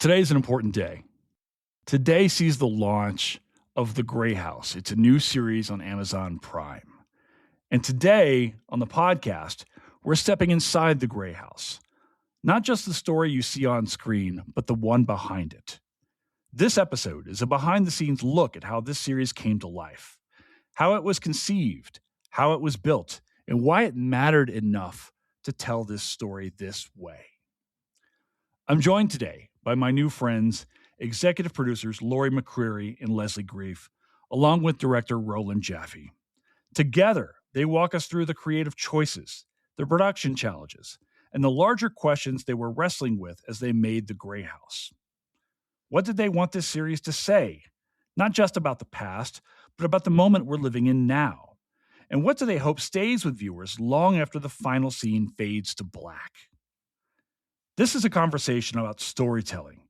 Today is an important day. Today sees the launch of The Grey House. It's a new series on Amazon Prime. And today on the podcast, we're stepping inside The Grey House. Not just the story you see on screen, but the one behind it. This episode is a behind-the-scenes look at how this series came to life, how it was conceived, how it was built, and why it mattered enough to tell this story this way. I'm joined today by my new friends, executive producers Lori McCreary and Leslie Greif, along with director Roland Joffé. Together, they walk us through the creative choices, the production challenges, and the larger questions they were wrestling with as they made The Grey House. What did they want this series to say? Not just about the past, but about the moment we're living in now. And what do they hope stays with viewers long after the final scene fades to black? This is a conversation about storytelling,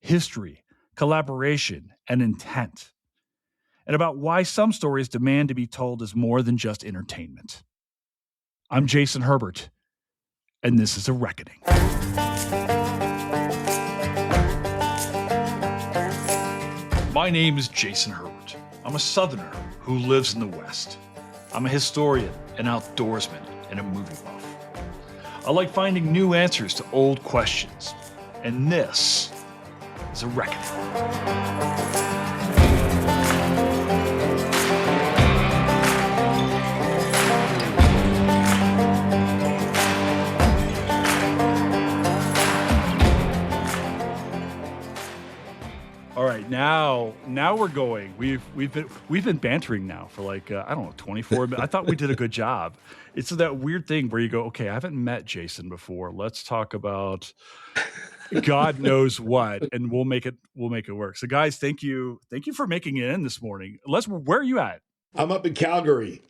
history, collaboration, and intent, and about why some stories demand to be told as more than just entertainment. I'm Jason Herbert, and this is A Reckoning. My name is Jason Herbert. I'm a Southerner who lives in the West. I'm a historian, an outdoorsman, and a movie buff. I like finding new answers to old questions, and this is A Reckoning. All right, now we're going. We've been bantering now for 24 minutes. I thought we did a good job. It's that weird thing where you go, okay, I haven't met Jason before. Let's talk about God knows what, and we'll make it work. So, guys, thank you for making it in this morning. Les, where are you at? I'm up in Calgary.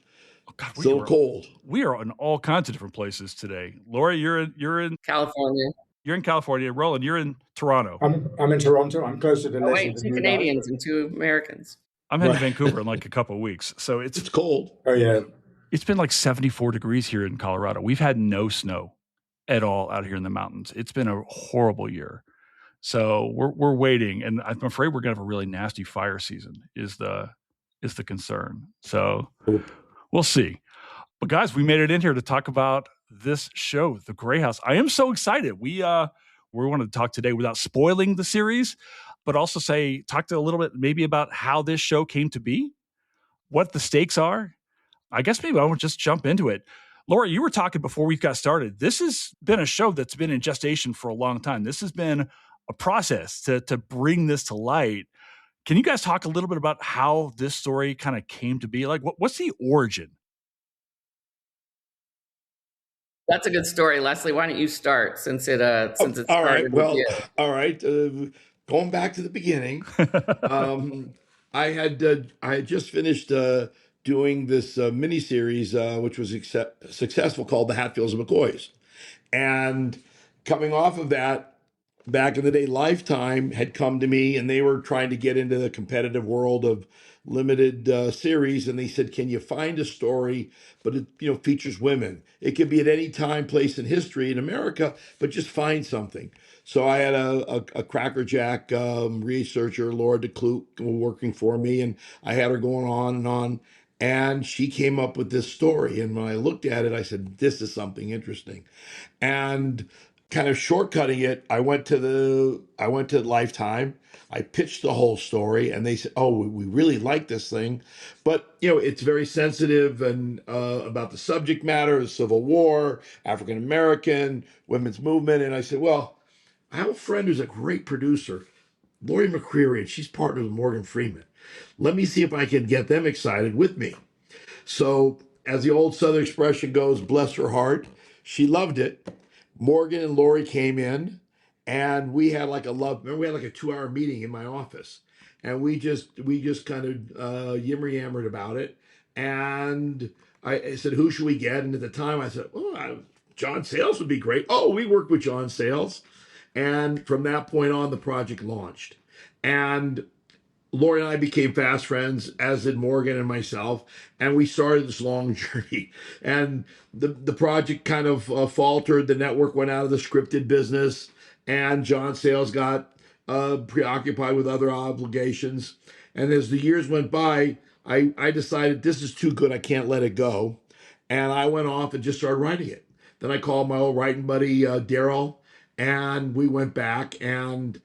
Oh, God, so cold. We are in all kinds of different places today. Lori, you're in California. You're in California. Roland, you're in Toronto. I'm in Toronto. I'm closer to Leslie. Wait, 2 Canadians and 2 Americans. I'm heading to Vancouver in like a couple of weeks. So it's cold. Oh, yeah. It's been like 74 degrees here in Colorado. We've had no snow at all out here in the mountains. It's been a horrible year. So we're waiting, and I'm afraid we're going to have a really nasty fire season is the concern. So we'll see. But guys, we made it in here to talk about this show, The Grey House. I am so excited. We want to talk today without spoiling the series, but also talk a little bit maybe about how this show came to be, what the stakes are. I guess maybe I want to just jump into it. Laura, you were talking before we got started. This has been a show that's been in gestation for a long time. This has been a process to bring this to light. Can you guys talk a little bit about how this story kind of came to be? Like, what's the origin? That's a good story, Leslie. Why don't you start since it started? All right. Well, all right. Going back to the beginning, I had just finished doing this miniseries, which was successful, called The Hatfields and McCoys, and coming off of that, back in the day, Lifetime had come to me, and they were trying to get into the competitive world of limited series, and they said, "Can you find a story, but it features women? It could be at any time, place in history in America, but just find something." So I had a crackerjack researcher, Laura DeClute, working for me, and I had her going on and on. And she came up with this story. And when I looked at it, I said, this is something interesting. And kind of shortcutting it, I went to Lifetime. I pitched the whole story, and they said, "Oh, we really like this thing, but it's very sensitive and about the subject matter, the Civil War, African American, women's movement." And I said, "Well, I have a friend who's a great producer, Lori McCreary, and she's partnered with Morgan Freeman. Let me see if I can get them excited with me." So, as the old Southern expression goes, bless her heart, she loved it. Morgan and Lori came in, and we had like a 2-hour meeting in my office, and we just kind of yammered about it. And I said, "Who should we get?" And at the time I said, John Sayles would be great. Oh, we worked with John Sayles. And from that point on, the project launched. And Lori and I became fast friends, as did Morgan and myself, and we started this long journey. And the project kind of faltered. The network went out of the scripted business, and John Sayles got preoccupied with other obligations. And as the years went by, I decided this is too good. I can't let it go. And I went off and just started writing it. Then I called my old writing buddy, Daryl, and we went back and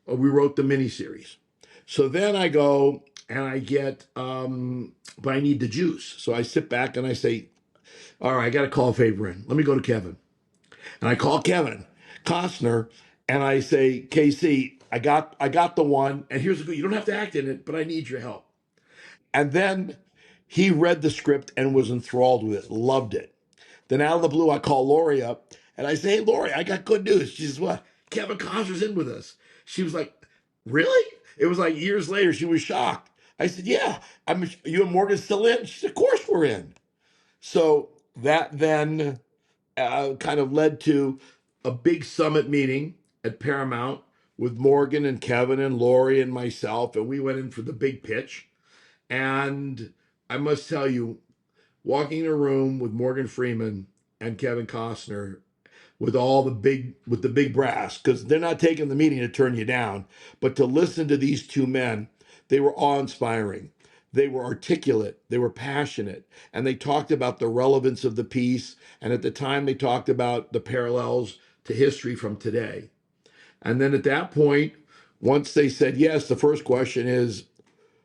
we wrote the miniseries. So then I go and I get, but I need the juice. So I sit back and I say, all right, I got to call a favor in. Let me go to Kevin. And I call Kevin Costner and I say, KC, I got the one. And here's the good, you don't have to act in it, but I need your help. And then he read the script and was enthralled with it, loved it. Then out of the blue, I call Lori up and I say, hey, Lori, I got good news. She says, what? Kevin Costner's in with us. She was like, really? It was like years later. She was shocked. I said, yeah. You and Morgan still in? She said, of course we're in. So that then kind of led to a big summit meeting at Paramount with Morgan and Kevin and Lori and myself. And we went in for the big pitch. And I must tell you, walking in a room with Morgan Freeman and Kevin Costner with the big brass, because they're not taking the meeting to turn you down, but to listen to these two men, they were awe-inspiring. They were articulate, they were passionate, and they talked about the relevance of the piece. And at the time, they talked about the parallels to history from today. And then at that point, once they said yes, the first question is,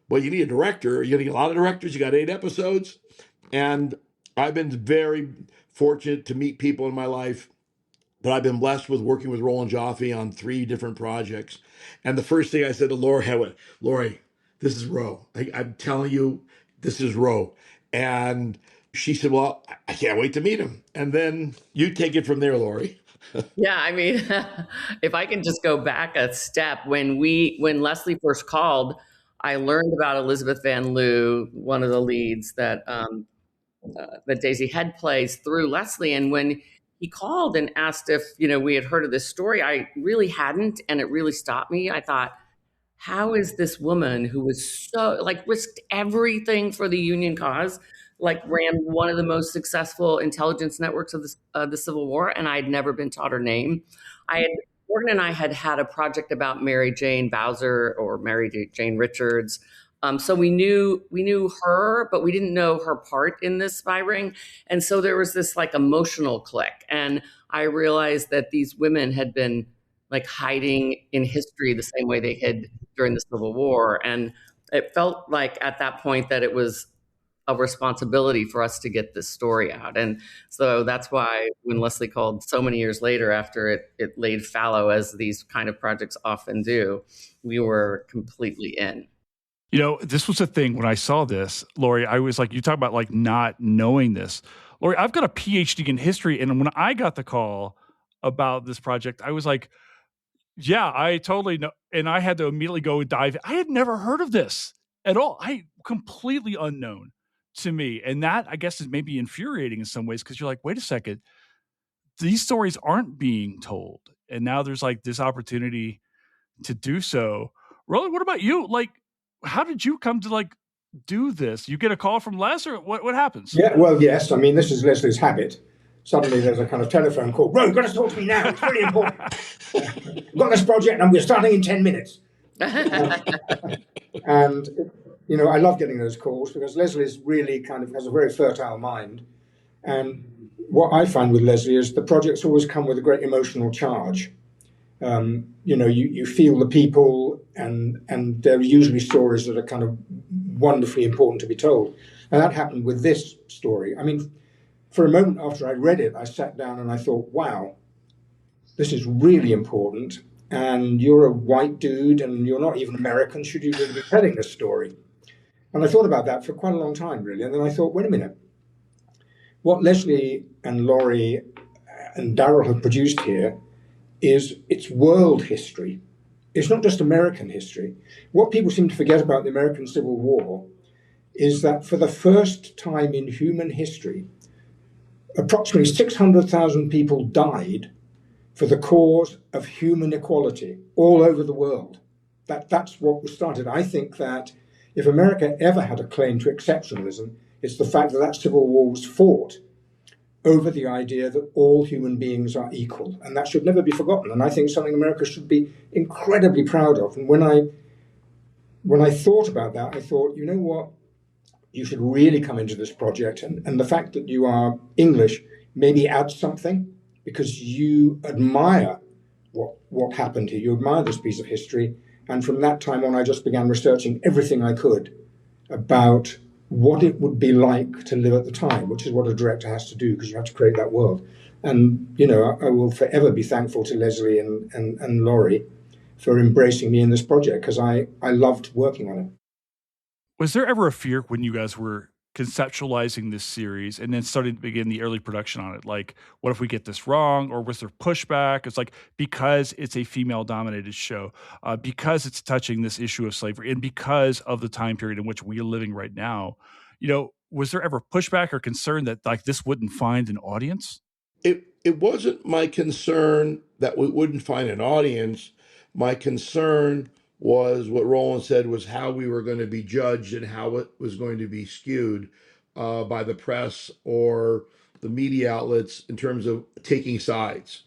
well, you need a director. You need a lot of directors. You got 8 episodes. And I've been very fortunate to meet people in my life, but I've been blessed with working with Roland Joffé on 3 different projects. And the first thing I said to Lori, I went, Lori, this is Roe. I'm telling you, this is Roe. And she said, well, I can't wait to meet him. And then you take it from there, Lori. Yeah, I mean, if I can just go back a step, when Leslie first called, I learned about Elizabeth Van Lew, one of the leads that Daisy Head plays, through Leslie. And when he called and asked if we had heard of this story, I really hadn't, and it really stopped me. I thought, how is this woman who was so risked everything for the Union cause, ran one of the most successful intelligence networks of the Civil War, and I had never been taught her name. Morgan and I had a project about Mary Jane Bowser, or Mary Jane Richards. So we knew her, but we didn't know her part in this spy ring. And so there was this emotional click. And I realized that these women had been hiding in history the same way they hid during the Civil War. And it felt like at that point that it was a responsibility for us to get this story out. And so that's why when Leslie called so many years later, after it laid fallow, as these kind of projects often do, we were completely in. This was a thing when I saw this, Lori. I was like, you talk about not knowing this. Lori, I've got a PhD in history. And when I got the call about this project, I was like, yeah, I totally know. And I had to immediately go dive. I had never heard of this at all. Completely unknown to me. And that, I guess, is maybe infuriating in some ways, because you're like, wait a second, these stories aren't being told. And now there's this opportunity to do so. Roland, what about you? How did you come to do this? You get a call from Les, or what happens? Yeah, well, yes. I mean, this is Leslie's habit. Suddenly there's a kind of telephone call. Ron, you've got to talk to me now. It's really important. We've got this project and we're starting in 10 minutes. And, I love getting those calls, because Leslie's really kind of has a very fertile mind. And what I find with Leslie is the projects always come with a great emotional charge. You feel the people, and there are usually stories that are kind of wonderfully important to be told. And that happened with this story. I mean, for a moment after I read it, I sat down and I thought, wow, this is really important. And you're a white dude and you're not even American. Should you really be telling this story? And I thought about that for quite a long time, really. And then I thought, wait a minute. What Leslie and Laurie and Daryl have produced here it's world history. It's not just American history. What people seem to forget about the American Civil War is that for the first time in human history, approximately 600,000 people died for the cause of human equality all over the world. That's what was started. I think that if America ever had a claim to exceptionalism, it's the fact that Civil War was fought over the idea that all human beings are equal, and that should never be forgotten. And I think something America should be incredibly proud of. And when I thought about that, I thought, you know what, you should really come into this project, and the fact that you are English maybe adds something, because you admire what happened here. You admire this piece of history, and from that time on, I just began researching everything I could about what it would be like to live at the time, which is what a director has to do, because you have to create that world. And I will forever be thankful to Leslie and Laurie for embracing me in this project, because I loved working on it. Was there ever a fear when you guys were conceptualizing this series and then starting to begin the early production on it? Like, what if we get this wrong? Or was there pushback? It's like, because it's a female dominated show, because it's touching this issue of slavery, and because of the time period in which we are living right now, was there ever pushback or concern that like this wouldn't find an audience? It wasn't my concern that we wouldn't find an audience. My concern was what Roland said, was how we were going to be judged and how it was going to be skewed by the press or the media outlets in terms of taking sides.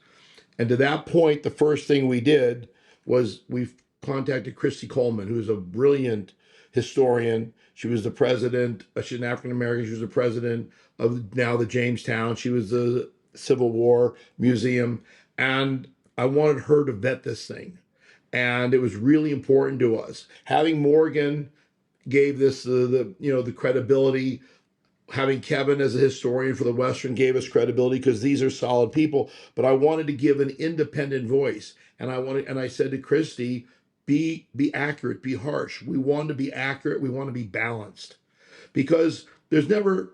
And to that point, the first thing we did was we contacted Christy Coleman, who's a brilliant historian. She was the president, she's an African American, she was the president of now the Jamestown. She was the Civil War Museum. And I wanted her to vet this thing. And it was really important to us. Having Morgan gave this the credibility. Having Kevin as a historian for the Western gave us credibility, because these are solid people. But I wanted to give an independent voice, and I said to Christy, be accurate, be harsh. We want to be accurate. We want to be balanced, because there's never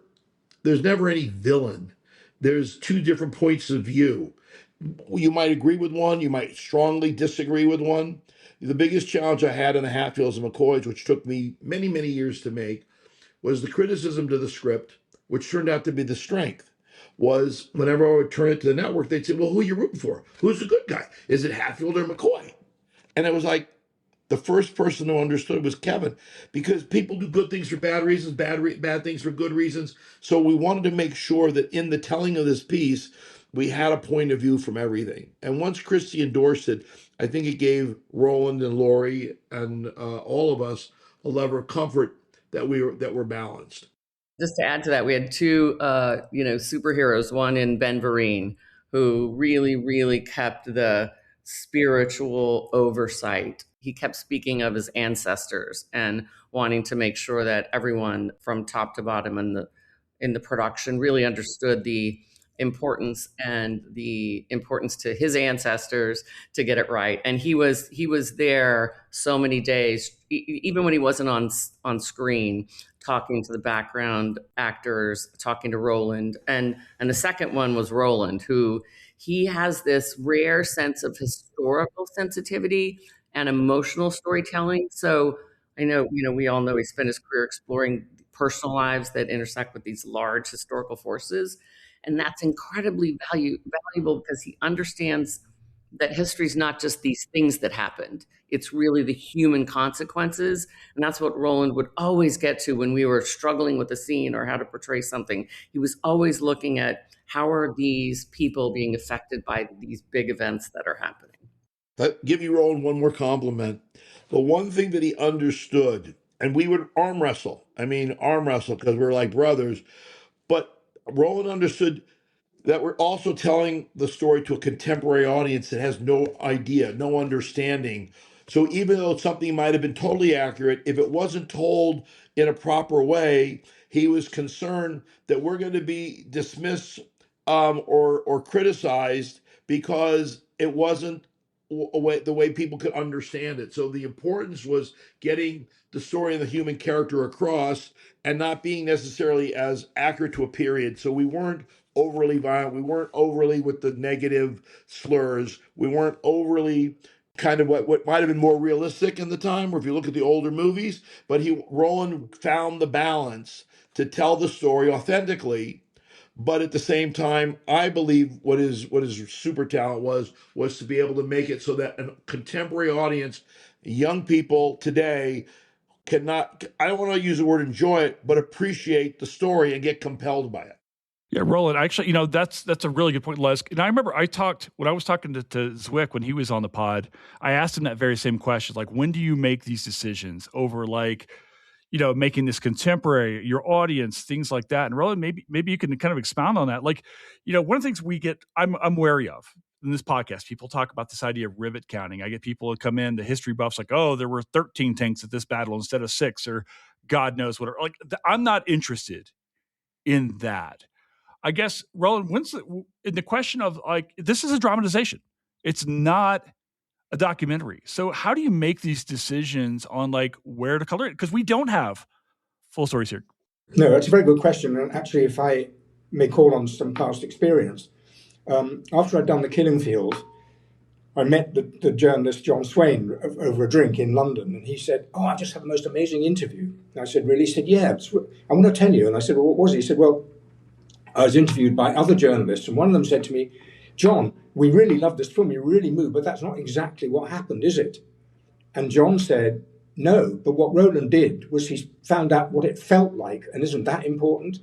any villain. There's two different points of view. You might agree with one, you might strongly disagree with one. The biggest challenge I had in the Hatfields and McCoys, which took me many, many years to make, was the criticism to the script, which turned out to be the strength. Was whenever I would turn it to the network, they'd say, well, who are you rooting for? Who's the good guy? Is it Hatfield or McCoy? And it was like, the first person who understood was Kevin, because people do good things for bad reasons, bad things for good reasons. So we wanted to make sure that in the telling of this piece, we had a point of view from everything. And once Christy endorsed it, I think it gave Roland and Laurie and all of us a level of comfort that we're balanced. Just to add to that, we had two, superheroes. One in Ben Vereen, who really, really kept the spiritual oversight. He kept speaking of his ancestors and wanting to make sure that everyone from top to bottom in the production really understood the importance to his ancestors to get it right. And he was there so many days, even when he wasn't on screen, talking to the background actors, talking to Roland. And the second one was Roland, who he has this rare sense of historical sensitivity and emotional storytelling. So I know, we all know he spent his career exploring personal lives that intersect with these large historical forces. And that's incredibly valuable, because he understands that history is not just these things that happened. It's really the human consequences. And that's what Roland would always get to when we were struggling with a scene or how to portray something. He was always looking at, how are these people being affected by these big events that are happening? I'll give you, Roland, one more compliment. The one thing that he understood, and we would arm wrestle, because we're like brothers, but Roland understood that we're also telling the story to a contemporary audience that has no idea, no understanding. So even though something might have been totally accurate, if it wasn't told in a proper way, he was concerned that we're going to be dismissed or criticized because it wasn't the way people could understand it. So the importance was getting the story and the human character across, and not being necessarily as accurate to a period. So we weren't overly violent. We weren't overly with the negative slurs. We weren't overly kind of what might have been more realistic in the time, or if you look at the older movies. But Roland found the balance to tell the story authentically. But at the same time, I believe what his super talent was to be able to make it so that a contemporary audience, young people today, cannot, I don't want to use the word enjoy it, but appreciate the story and get compelled by it. Yeah, Roland, actually, that's a really good point, Les. And I remember when I was talking to Zwick when he was on the pod, I asked him that very same question, like, when do you make these decisions over, like, making this contemporary, your audience, things like that. And Roland, maybe you can kind of expound on that. Like, one of the things I'm wary of in this podcast, people talk about this idea of rivet counting. I get people who come in, the history buffs, like, oh, there were 13 tanks at this battle instead of 6, or God knows what. Like, I'm not interested in that. I guess, Roland, in the question of, like, this is a dramatization. It's not a documentary. So how do you make these decisions on, like, where to color it? Because we don't have full stories here. No, that's a very good question. And actually, if I may call on some past experience, after I'd done The Killing Field, I met the journalist John Swain over a drink in London, and he said, "Oh, I just had the most amazing interview." And I said, "Really?" He said, "Yeah, I want to tell you." And I said, "Well, what was it?" He said, "Well, I was interviewed by other journalists, and one of them said to me, 'John, we really love this film, you really moved, but that's not exactly what happened, is it?' And John said, 'No, but what Roland did was he found out what it felt like, and isn't that important?'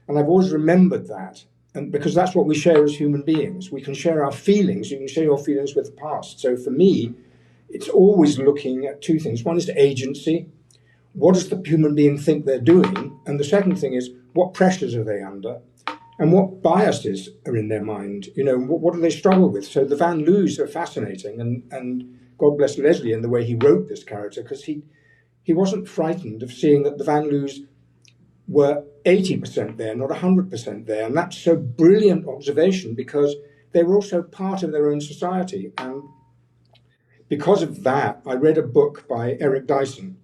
And I've always remembered that, and because that's what we share as human beings. We can share our feelings. You can share your feelings with the past. So for me, it's always looking at two things. One is agency. What does the human being think they're doing? And the second thing is, what pressures are they under? And what biases are in their mind? What do they struggle with? So the Van Loos are fascinating, and God bless Leslie in the way he wrote this character, because he wasn't frightened of seeing that the Van Loos were 80% there, not 100% there. And that's a brilliant observation, because they were also part of their own society. And because of that, I read a book by Eric Dyson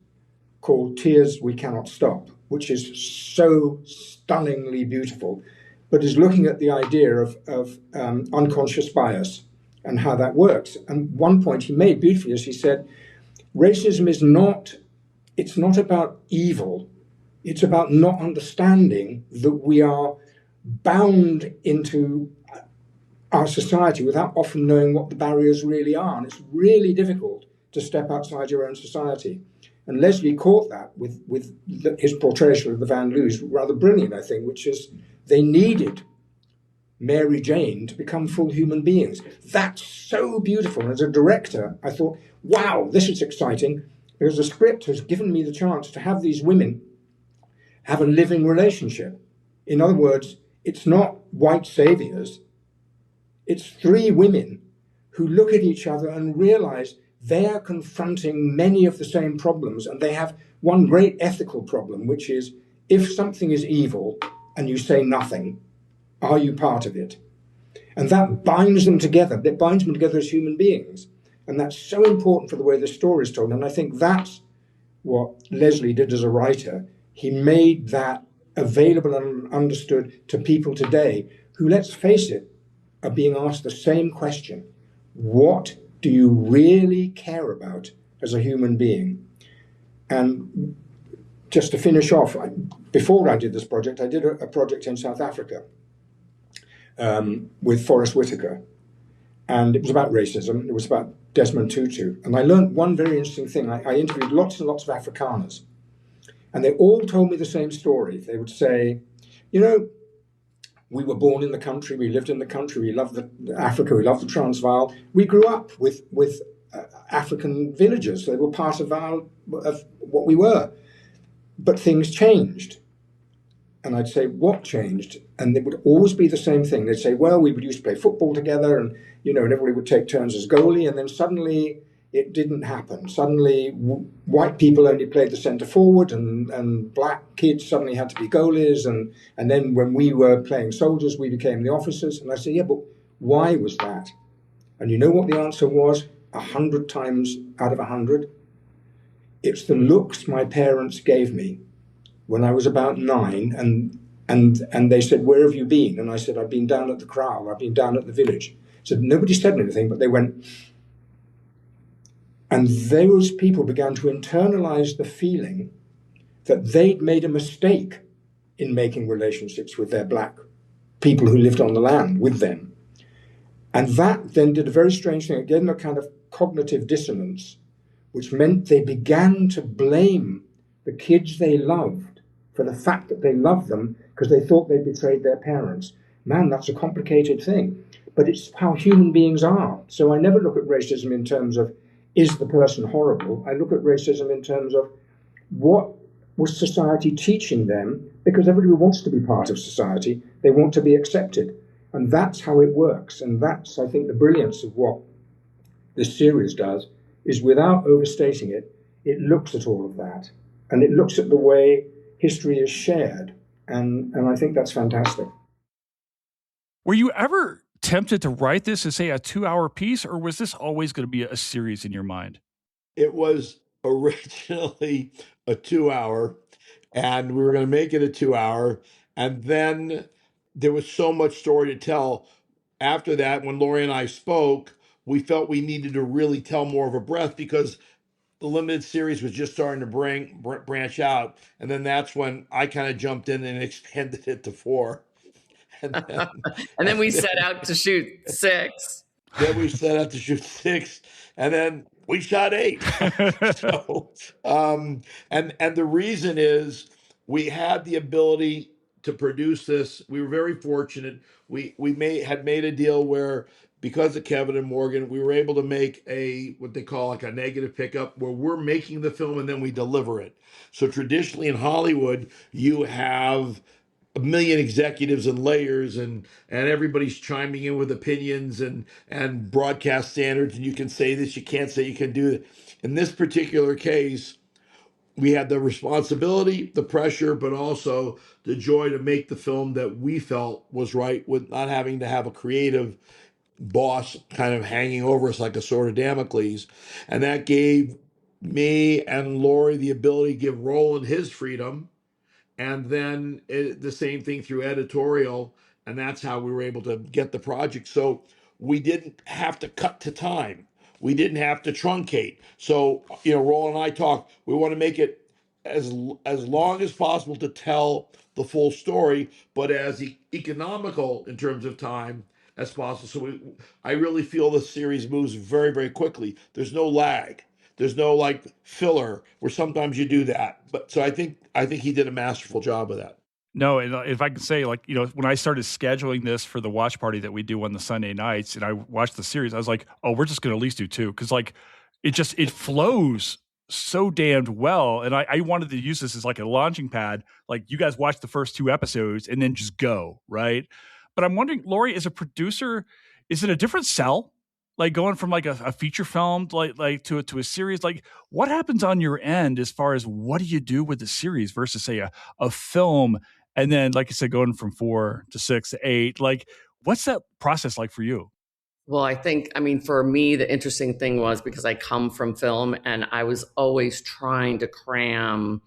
called Tears We Cannot Stop, which is so stunningly beautiful, but is looking at the idea of unconscious bias and how that works. And one point he made beautifully is he said, racism it's not about evil. It's about not understanding that we are bound into our society without often knowing what the barriers really are. And it's really difficult to step outside your own society. And Leslie caught that with his portrayal of the Van Loos rather brilliant, I think, which is they needed Mary Jane to become full human beings. That's so beautiful. And as a director, I thought, wow, this is exciting, because the script has given me the chance to have these women have a living relationship. In other words, it's not white saviors. It's three women who look at each other and realize they are confronting many of the same problems. And they have one great ethical problem, which is, if something is evil and you say nothing, are you part of it? And that binds them together. It binds them together as human beings. And that's so important for the way the story is told. And I think that's what Leslie did as a writer. He made that available and understood to people today who, let's face it, are being asked the same question. What do you really care about as a human being? And just to finish off, before I did this project, I did a project in South Africa with Forrest Whitaker. And it was about racism. It was about Desmond Tutu. And I learned one very interesting thing. I interviewed lots and lots of Afrikaners. And they all told me the same story. They would say, we were born in the country, we lived in the country, we loved Africa, we loved the Transvaal. We grew up with African villagers. They were part of what we were. But things changed. And I'd say, what changed? And it would always be the same thing. They'd say, well, we used to play football together, and everybody would take turns as goalie, and then suddenly it didn't happen. Suddenly white people only played the centre forward, and black kids suddenly had to be goalies, and then when we were playing soldiers, we became the officers. And I said, yeah, but why was that? And you know what the answer was? 100 times out of 100? It's the looks my parents gave me when I was about 9, and they said, where have you been? And I said, I've been down at the kraal, I've been down at the village. So nobody said anything, but they went. And those people began to internalize the feeling that they'd made a mistake in making relationships with their black people who lived on the land with them. And that then did a very strange thing. It gave them a kind of cognitive dissonance, which meant they began to blame the kids they loved for the fact that they love them because they thought they betrayed their parents. Man, that's a complicated thing. But it's how human beings are. So I never look at racism in terms of, is the person horrible? I look at racism in terms of, what was society teaching them? Because everybody wants to be part of society. They want to be accepted. And that's how it works. And that's, I think, the brilliance of what this series does, is without overstating it, it looks at all of that. And it looks at the way history is shared. And I think that's fantastic. Were you ever tempted to write this as, say, a 2-hour piece, or was this always going to be a series in your mind? It was originally a 2-hour, and we were going to make it a 2-hour. And then there was so much story to tell. After that, when Laurie and I spoke, we felt we needed to really tell more of a breadth, because the limited series was just starting to branch out. And then that's when I kind of jumped in and expanded it to 4. And then we set out to shoot 6. Then we set out to shoot 6, and then we shot 8. So, and the reason is, we had the ability to produce this. We were very fortunate. We had made a deal where, because of Kevin and Morgan, we were able to make what they call like a negative pickup, where we're making the film and then we deliver it. So traditionally in Hollywood, you have a million executives and layers, and everybody's chiming in with opinions and broadcast standards, and you can say this, you can't say, you can do it. In this particular case, we had the responsibility, the pressure, but also the joy to make the film that we felt was right, with not having to have a creative boss kind of hanging over us like a sword of Damocles. And that gave me and Laurie the ability to give Roland his freedom, and then the same thing through editorial, and that's how we were able to get the project. So we didn't have to cut to time. We didn't have to truncate. So, Roland and I talked, we want to make it as long as possible to tell the full story, but as economical in terms of time as possible. So I really feel the series moves very, very quickly. There's no lag. There's no like filler where sometimes you do that. But so I think he did a masterful job of that. No, and if I can say, like, when I started scheduling this for the watch party that we do on the Sunday nights, and I watched the series, I was like, oh, we're just going to at least do 2, because like it flows so damned well. And I wanted to use this as like a launching pad. Like, you guys watch the first 2 episodes and then just go, right? But I'm wondering, Laurie, as a producer, is it a different sell? Like going from like a feature film like to a series? Like, what happens on your end as far as what do you do with the series versus, say, a film? And then, like I said, going from 4 to 6 to 8, like, what's that process like for you? Well, for me, the interesting thing was, because I come from film and I was always trying to cram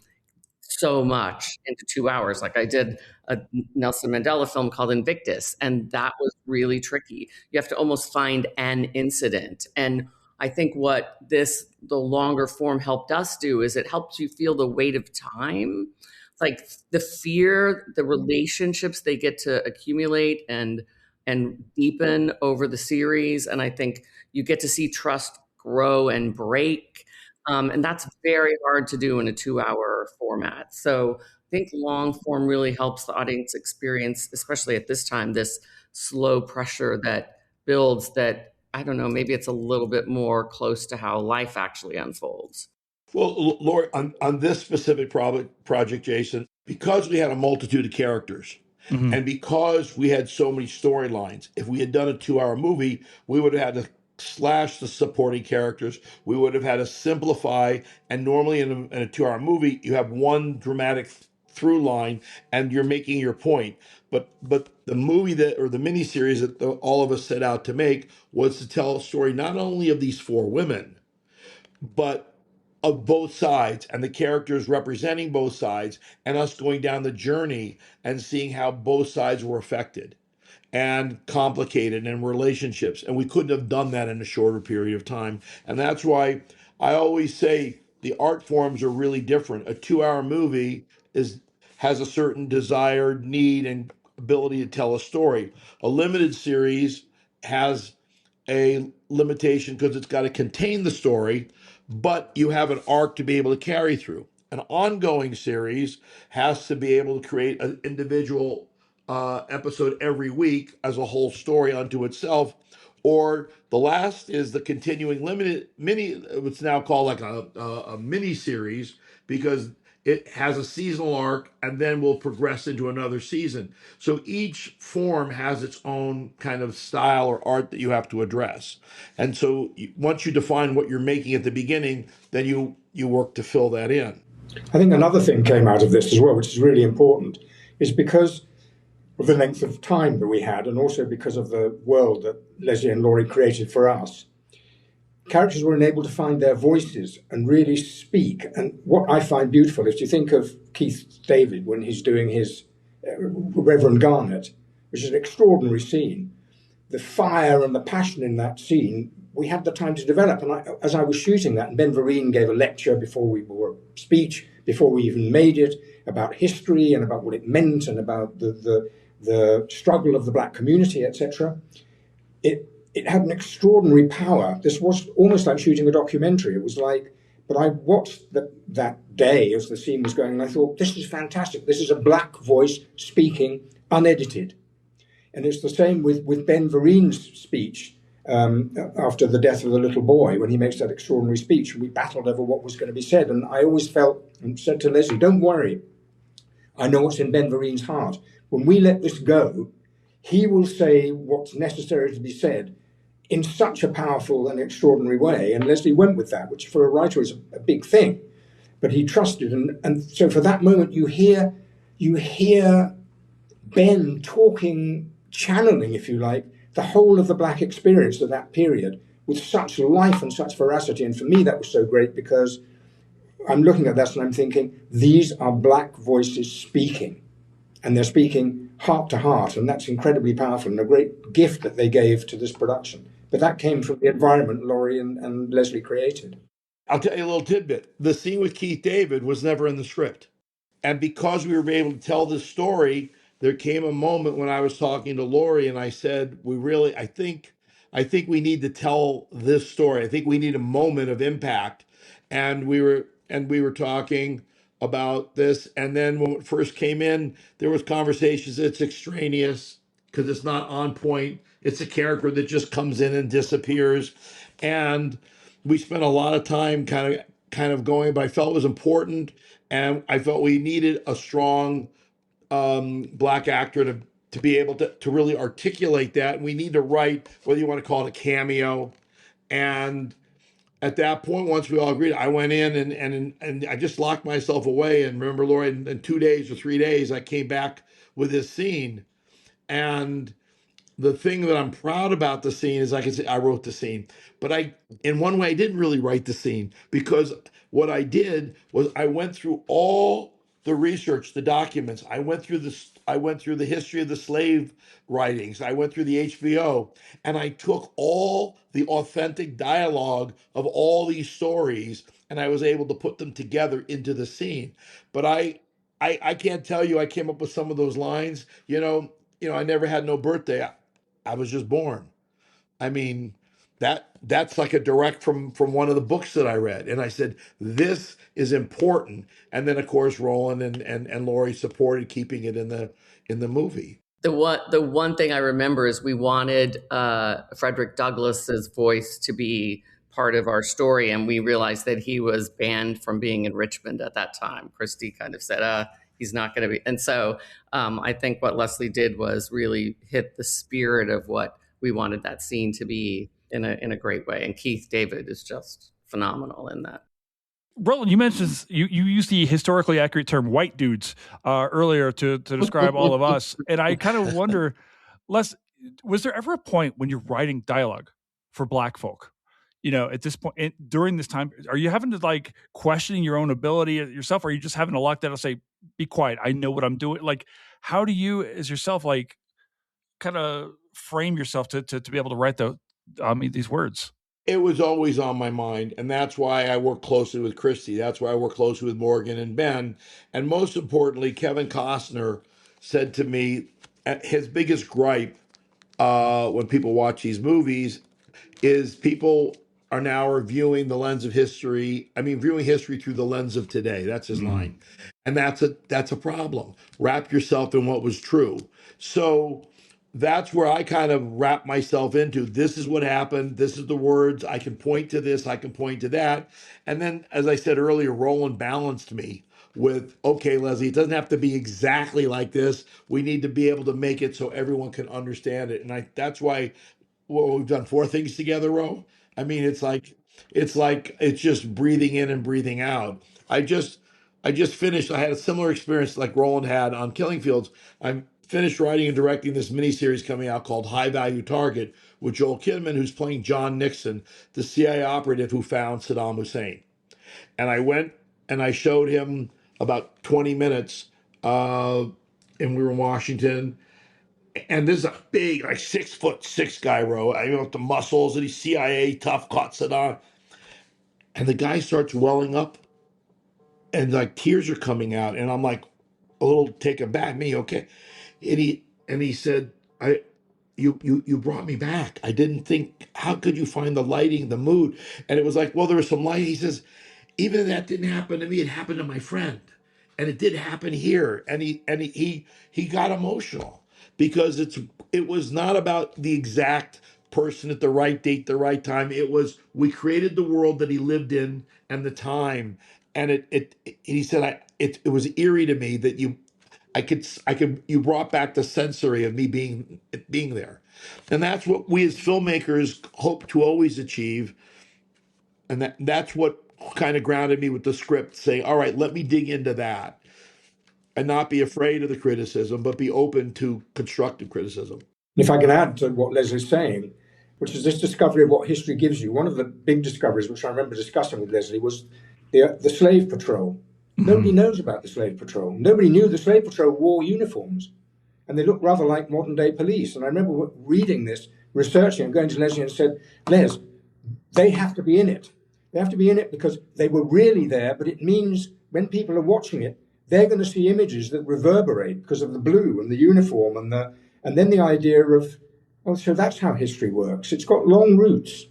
so much into 2 hours. Like, I did a Nelson Mandela film called Invictus, and that was really tricky. You have to almost find an incident. And I think what the longer form helped us do is it helps you feel the weight of time, like the fear, the relationships they get to accumulate and deepen over the series. And I think you get to see trust grow and break. And that's very hard to do in a 2-hour format. So I think long form really helps the audience experience, especially at this time, this slow pressure that builds, that, I don't know, maybe it's a little bit more close to how life actually unfolds. Well, Lori, on this specific project, Jason, because we had a multitude of characters, Mm-hmm. and because we had so many storylines, if we had done a 2-hour movie, we would have had to slash the supporting characters. We would have had to simplify. And normally in a 2-hour movie, you have one dramatic through line and you're making your point. But the movie or the miniseries that all of us set out to make was to tell a story not only of these 4 women, but of both sides, and the characters representing both sides, and us going down the journey and seeing how both sides were affected and complicated in relationships. And we couldn't have done that in a shorter period of time. And that's why I always say the art forms are really different. A 2-hour movie has a certain desired need and ability to tell a story. A limited series has a limitation because it's got to contain the story, but you have an arc to be able to carry through. an ongoing series has to be able to create an individual episode every week as a whole story unto itself. Or the last is the continuing limited mini, it's now called like a mini series, because it has a seasonal arc and then will progress into another season. So each form has its own kind of style or art that you have to address. And so once you define what you're making at the beginning, then you work to fill that in. I think another thing came out of this as well, which is really important, is because of the length of time that we had, and also because of the world that Leslie and Laurie created for us. Characters were enabled to find their voices and really speak. And what I find beautiful is to think of Keith David when he's doing his Reverend Garnet, which is an extraordinary scene. The fire and the passion in that scene, we had the time to develop. And as I was shooting that, and Ben Vereen gave a lecture or a speech before we even made it, about history and about what it meant and about the struggle of the black community, etc. It had an extraordinary power. This was almost like shooting a documentary. It was like, but I watched that day as the scene was going, and I thought, this is fantastic. This is a black voice speaking, unedited. And it's the same with Ben Vereen's speech after the death of the little boy, when he makes that extraordinary speech. We battled over what was going to be said. And I always felt and said to Leslie, don't worry. I know what's in Ben Vereen's heart. When we let this go, he will say what's necessary to be said in such a powerful and extraordinary way. And Leslie went with that, which for a writer is a big thing. But he trusted. And so for that moment, you hear Ben talking, channeling, if you like, the whole of the black experience of that period with such life and such veracity. And for me, that was so great, because I'm looking at this and I'm thinking, these are black voices speaking. And they're speaking heart to heart, and that's incredibly powerful and a great gift that they gave to this production. But that came from the environment Laurie and Leslie created. I'll tell you a little tidbit. The scene with Keith David was never in the script. And because we were able to tell this story, there came a moment when I was talking to Laurie and I said, I think we need to tell this story. I think we need a moment of impact. And we were talking about this. And then when it first came in, there was conversations. It's extraneous because it's not on point. It's a character that just comes in and disappears. And we spent a lot of time kind of going, but I felt it was important. And I felt we needed a strong black actor to be able to really articulate that. And we need to write, whether you want to call it a cameo. And at that point, once we all agreed, I went in and I just locked myself away. And remember, Laura, in 2 days or 3 days, I came back with this scene. And the thing that I'm proud about the scene is I can say I wrote the scene, but in one way, I didn't really write the scene, because what I did was I went through all the research, the documents. I went through the history of the slave writings. I went through the HBO, and I took all the authentic dialogue of all these stories, and I was able to put them together into the scene. But I can't tell you I came up with some of those lines. I never had no birthday. I was just born. I mean, that's like a direct from one of the books that I read. And I said, this is important. And then of course Roland and Laurie supported keeping it in the movie. The one thing I remember is we wanted Frederick Douglass's voice to be part of our story, and we realized that he was banned from being in Richmond at that time. Christy kind of said, he's not going to be. And so I think what Leslie did was really hit the spirit of what we wanted that scene to be in a great way. And Keith David is just phenomenal in that. Roland, you mentioned you used the historically accurate term "white dudes" earlier to describe all of us, and I kind of wonder, Les, was there ever a point when you're writing dialogue for Black folk? At this point during this time, are you having to questioning your own ability yourself, or are you just having to lock that and say, "Be quiet, I know what I'm doing"? How do you, as yourself, kind of frame yourself to be able to write these words? It was always on my mind, and that's why I work closely with Christy. That's why I work closely with Morgan and Ben. And most importantly, Kevin Costner said to me, his biggest gripe when people watch these movies is people are now reviewing the lens of history. I mean, viewing history through the lens of today. That's his line. And that's a problem. Wrap yourself in what was true. So that's where I kind of wrap myself into. This is what happened. This is the words. I can point to this. I can point to that. And then, as I said earlier, Roland balanced me with, okay, Leslie, it doesn't have to be exactly like this. We need to be able to make it so everyone can understand it. And that's why, well, we've done 4 things together, Ro. I mean, it's just breathing in and breathing out. I just finished. I had a similar experience like Roland had on Killing Fields. I'm finished writing and directing this miniseries coming out called High Value Target with Joel Kinnaman, who's playing John Nixon, the CIA operative who found Saddam Hussein. And I went and I showed him about 20 minutes, and we were in Washington. And this is a big, like 6'6" guy, Ro. I mean, with the muscles, and he's CIA tough, caught Saddam. And the guy starts welling up, and like tears are coming out, and I'm like a little taken back. Me, okay? And he said, you brought me back. I didn't think. How could you find the lighting, the mood? And it was like, well, there was some light. He says, even if that didn't happen to me, it happened to my friend, and it did happen here. And he got emotional because it was not about the exact person at the right date, the right time. It was, we created the world that he lived in and the time. And he said, it was eerie to me that you brought back the sensory of me being there. And that's what we as filmmakers hope to always achieve. And that's what kind of grounded me with the script, saying, all right, let me dig into that and not be afraid of the criticism, but be open to constructive criticism. If I can add to what Leslie's saying, which is this discovery of what history gives you, one of the big discoveries, which I remember discussing with Leslie, was the slave patrol. Nobody knows about the slave patrol. Nobody knew the slave patrol wore uniforms, and they looked rather like modern day police. And I remember reading this, researching, and going to Leslie and said, Les, they have to be in it. They have to be in it because they were really there, but it means when people are watching it, they're going to see images that reverberate because of the blue and the uniform and then the idea of, oh, so that's how history works. It's got long roots.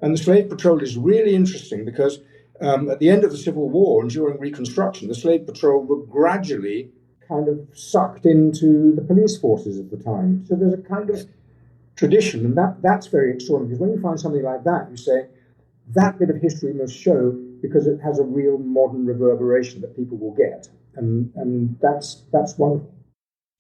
And the slave patrol is really interesting because at the end of the Civil War and during Reconstruction, the slave patrol were gradually kind of sucked into the police forces of the time. So there's a kind of tradition, and that's very extraordinary, because when you find something like that, you say, that bit of history must show because it has a real modern reverberation that people will get. And that's wonderful.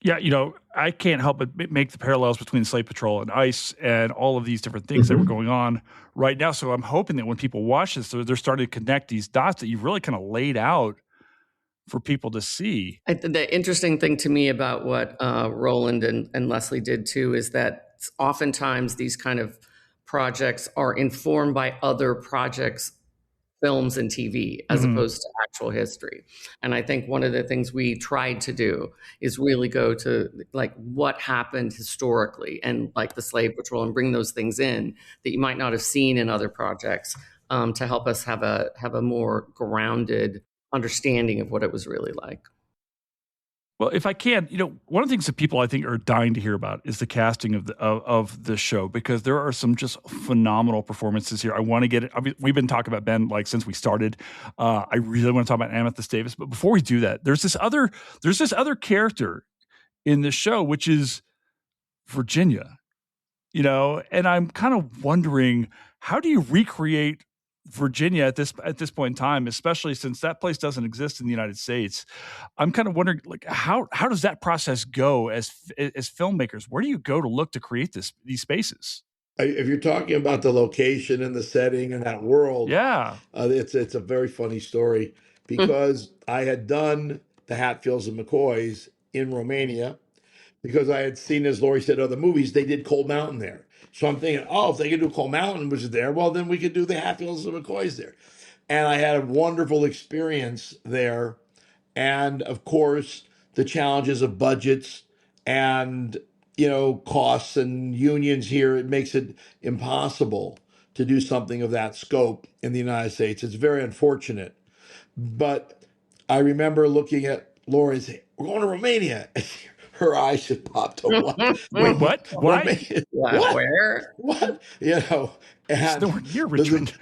Yeah, I can't help but make the parallels between Slave Patrol and ICE and all of these different things that were going on right now. So I'm hoping that when people watch this, they're starting to connect these dots that you've really kind of laid out for people to see. The interesting thing to me about what Roland and Leslie did too is that oftentimes these kind of projects are informed by other projects, films and TV, as opposed to actual history. And I think one of the things we tried to do is really go to like what happened historically and like the Slave Patrol and bring those things in that you might not have seen in other projects to help us have a more grounded understanding of what it was really like. Well, if I can, one of the things that people I think are dying to hear about is the casting of the show, because there are some just phenomenal performances here. I want to get it. We've been talking about Ben like since we started. I really want to talk about Amethyst Davis, but before we do that, there's this other character in the show, which is Virginia. And I'm kind of wondering, how do you recreate Virginia at this point in time, especially since that place doesn't exist in the United States? I'm kind of wondering, like, how does that process go as filmmakers? Where do you go to look to create these spaces? If you're talking about the location and the setting and that world, Yeah, it's a very funny story, because I had done the Hatfields and McCoys in Romania, because I had seen, as Laurie said, other movies, they did Cold Mountain there. So I'm thinking, oh, if they could do Cold Mountain, which is there, well, then we could do the Hatfields and McCoys there. And I had a wonderful experience there. And of course, the challenges of budgets and, costs and unions here, it makes it impossible to do something of that scope in the United States. It's very unfortunate. But I remember looking at Laurie and saying, we're going to Romania. her eyes just popped to what? Wait, what? Why? Romania? What? What? Where? What? You know, It's and nowhere near the, Richmond.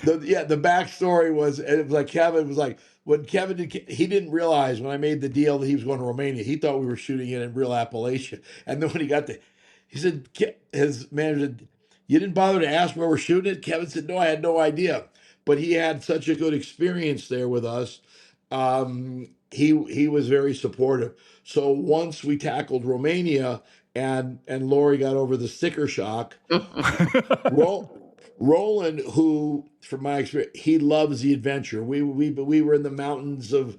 the backstory was, and it was like Kevin was like, when Kevin did, he didn't realize when I made the deal that he was going to Romania. He thought we were shooting it in real Appalachia, and then when he got there, he said, his manager said, "You didn't bother to ask where we're shooting it?" Kevin said, "No, I had no idea." But he had such a good experience there with us. He was very supportive. So once we tackled Romania, and Lori got over the sticker shock, Roland, who, from my experience, he loves the adventure. We were in the mountains of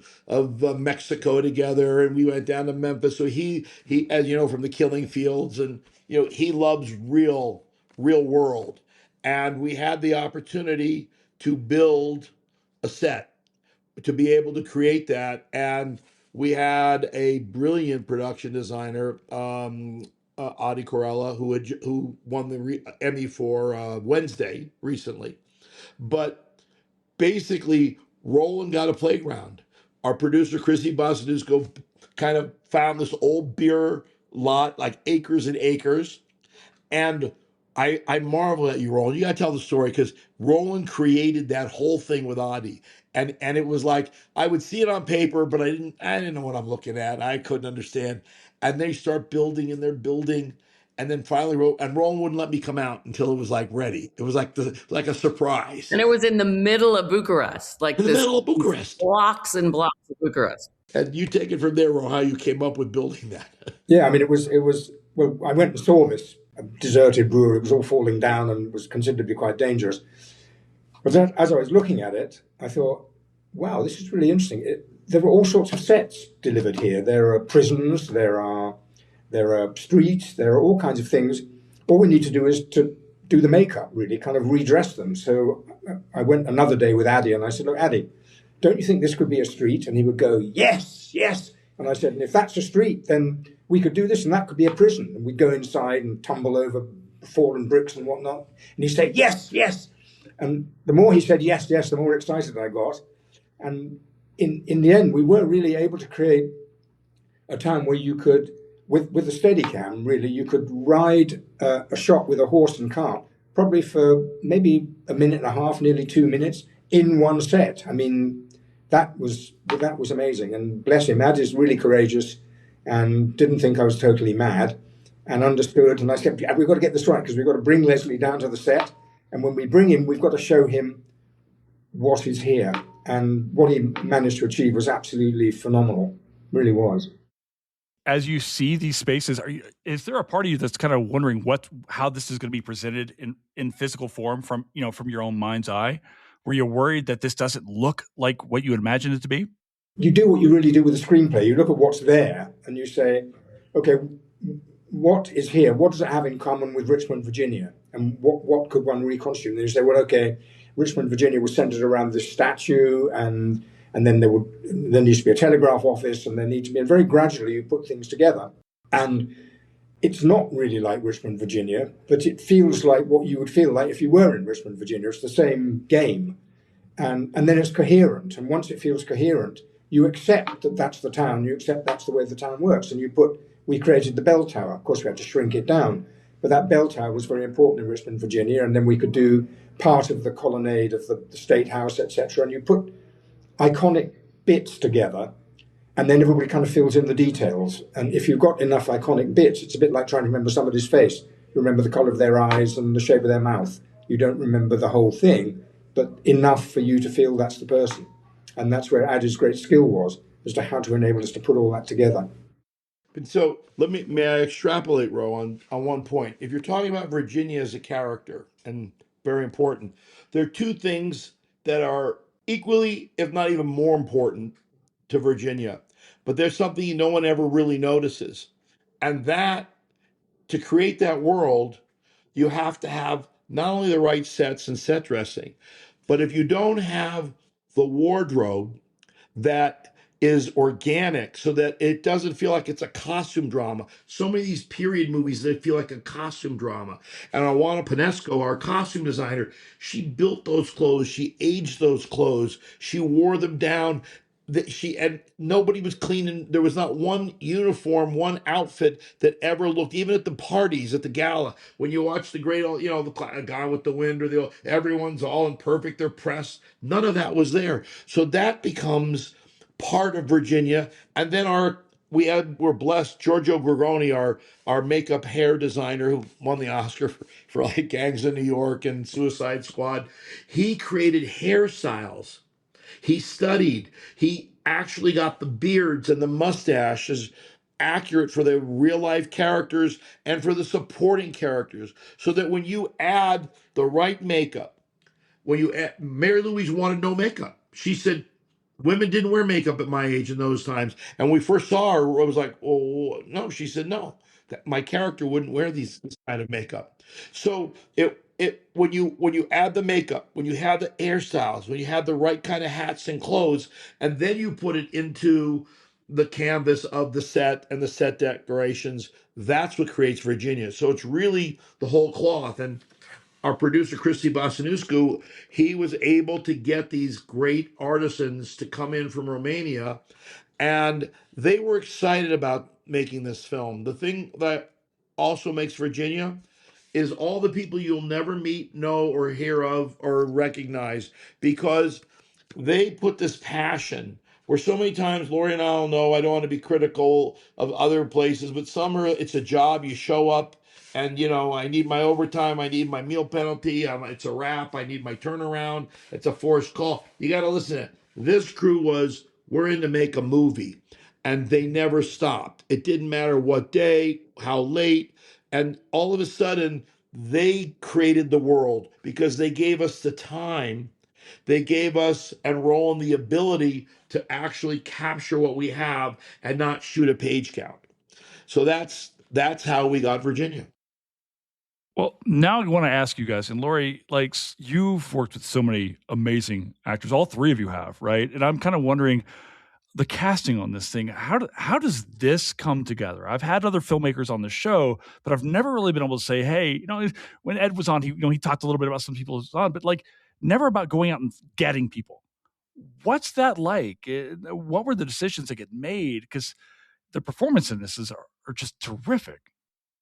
Mexico together, and we went down to Memphis. So he, as you know, from the killing fields, and he loves real world. And we had the opportunity to build a set, to be able to create that. And we had a brilliant production designer, Adi Corella, who won the Emmy for Wednesday recently. But basically, Roland got a playground. Our producer, Chrissy Bosnusco, kind of found this old beer lot, like acres and acres. And I marvel at you, Roland. You got to tell the story, because Roland created that whole thing with Adi, and it was like I would see it on paper, but I didn't know what I'm looking at. I couldn't understand. And they start building, and they're building, and then finally, Roland wouldn't let me come out until it was like ready. It was like a surprise And it was in the middle of Bucharest, like in the middle of Bucharest. blocks and blocks of Bucharest. And you take it from there, Ro, how you came up with building that. Yeah, I mean, it was. Well, I went and saw this deserted brewery. It was all falling down and was considered to be quite dangerous. But then, as I was looking at it, I thought, wow, this is really interesting. There were all sorts of sets delivered here. There are prisons, there are streets, there are all kinds of things. All we need to do is to do the makeup, really, kind of redress them. So I went another day with Addy, and I said, look, Addy, don't you think this could be a street? And he would go, yes, yes. And I said, and if that's a street, then we could do this, and that could be a prison. And we'd go inside and tumble over fallen bricks and whatnot. And he'd say, yes, yes. And the more he said yes, yes, the more excited I got. And in the end, we were really able to create a town where you could, with a Steadicam, really, you could ride a shot with a horse and cart, probably for maybe a minute and a half, nearly 2 minutes, in one set. I mean, that was amazing. And bless him, Ad is really courageous and didn't think I was totally mad and understood. And I said, yeah, we've got to get this right, because we've got to bring Leslie down to the set. And when we bring him, we've got to show him what is here. And what he managed to achieve was absolutely phenomenal. Really was. As you see these spaces, is there a part of you that's kind of wondering how this is going to be presented in physical form from your own mind's eye? Were you worried that this doesn't look like what you would imagine it to be? You do what you really do with a screenplay. You look at what's there and you say, okay, what is here? What does it have in common with Richmond, Virginia? And what could one reconstitute? And you say, well, okay, Richmond, Virginia was centered around this statue, and then there needs to be a telegraph office, and there needs to be, and very gradually you put things together. And it's not really like Richmond, Virginia, but it feels like what you would feel like if you were in Richmond, Virginia. It's the same game. And then it's coherent. And once it feels coherent, you accept that that's the town. You accept that's the way the town works. And we created the bell tower. Of course, we had to shrink it down. But that bell tower was very important in Richmond, Virginia. And then we could do part of the colonnade of the State House, etc. And you put iconic bits together, and then everybody kind of fills in the details. And if you've got enough iconic bits, it's a bit like trying to remember somebody's face. You remember the colour of their eyes and the shape of their mouth. You don't remember the whole thing, but enough for you to feel that's the person. And that's where Addy's great skill was, as to how to enable us to put all that together. And so may I extrapolate, Ro, on one point. If you're talking about Virginia as a character, and very important, there are two things that are equally, if not even more important to Virginia, but there's something no one ever really notices. And that, to create that world, you have to have not only the right sets and set dressing, but if you don't have the wardrobe that is organic, so that it doesn't feel like it's a costume drama. So many of these period movies, they feel like a costume drama. And Awana Panesco, our costume designer, she built those clothes, she aged those clothes, she wore them down. and nobody was cleaning. There was not one uniform, one outfit that ever looked, even at the parties, at the gala, when you watch the great, the Guy with the Wind, or everyone's all in perfect, they're pressed. None of that was there. So that becomes part of Virginia. And then we're blessed. Giorgio Gorgoni, our makeup hair designer, who won the Oscar for like Gangs of New York and Suicide Squad, he created hairstyles. He studied. He actually got the beards and the mustaches accurate for the real life characters and for the supporting characters, so that when you add the right makeup, Mary Louise wanted no makeup. She said women didn't wear makeup at my age in those times. And when we first saw her, I was like, oh no. She said no, that my character wouldn't wear this kind of makeup. So when you add the makeup, when you have the hairstyles, when you have the right kind of hats and clothes, and then you put it into the canvas of the set and the set decorations, that's what creates Virginia. So it's really the whole cloth. And our producer, Christy Basanuscu, he was able to get these great artisans to come in from Romania, and they were excited about making this film. The thing that also makes Virginia is all the people you'll never meet, know, or hear of, or recognize, because they put this passion where so many times Lori and I all know, I don't want to be critical of other places, but some are, it's a job. You show up and, I need my overtime. I need my meal penalty. It's a wrap. I need my turnaround. It's a forced call. You got to listen to it. This crew we're in to make a movie, and they never stopped. It didn't matter what day, how late. And all of a sudden, they created the world because they gave us the time. They gave us and Roland the ability to actually capture what we have and not shoot a page count. So that's how we got Virginia. Well, now I want to ask you guys, and Lori, like, you've worked with so many amazing actors. All three of you have, right? And I'm kind of wondering, the casting on this thing, how does this come together? I've had other filmmakers on the show, but I've never really been able to say, hey, when Ed was on, he talked a little bit about some people who's on, but like never about going out and getting people. What's that like? What were the decisions that get made? Because the performance in this are just terrific.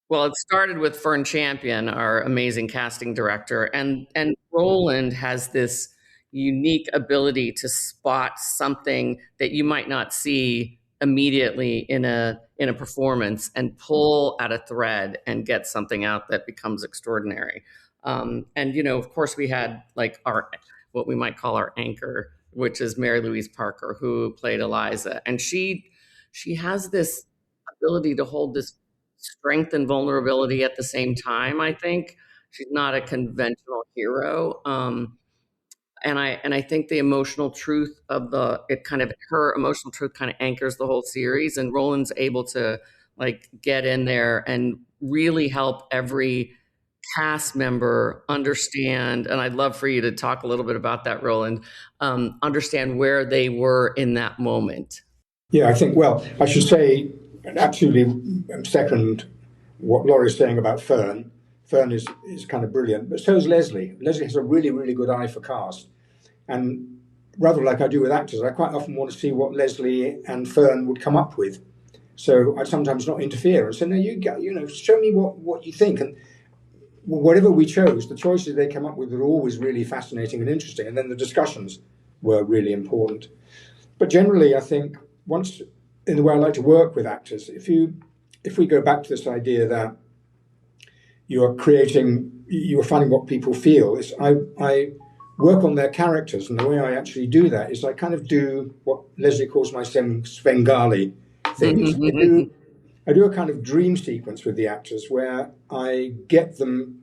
Well, it started with Fern Champion, our amazing casting director, and Roland has this unique ability to spot something that you might not see immediately in a performance and pull at a thread and get something out that becomes extraordinary. And of course, we had like what we might call our anchor, which is Mary Louise Parker, who played Eliza, and she has this ability to hold this strength and vulnerability at the same time. I think she's not a conventional hero, and I think the emotional truth of her emotional truth kind of anchors the whole series. And Roland's able to like get in there and really help every cast member understand. And I'd love for you to talk a little bit about that, Roland. Understand where they were in that moment. Yeah, I think. Well, I should say absolutely second what Laurie's saying about Fern. Fern is kind of brilliant, but so is Leslie. Leslie has a really, really good eye for cast. And rather like I do with actors, I quite often want to see what Leslie and Fern would come up with. So I sometimes not interfere and say, no, you go, show me what you think. And whatever we chose, the choices they come up with were always really fascinating and interesting. And then the discussions were really important. But generally, I think once in the way I like to work with actors, if we go back to this idea that you're finding what people feel, I work on their characters, and the way I actually do that is I kind of do what Leslie calls my Svengali things. I do a kind of dream sequence with the actors where I get them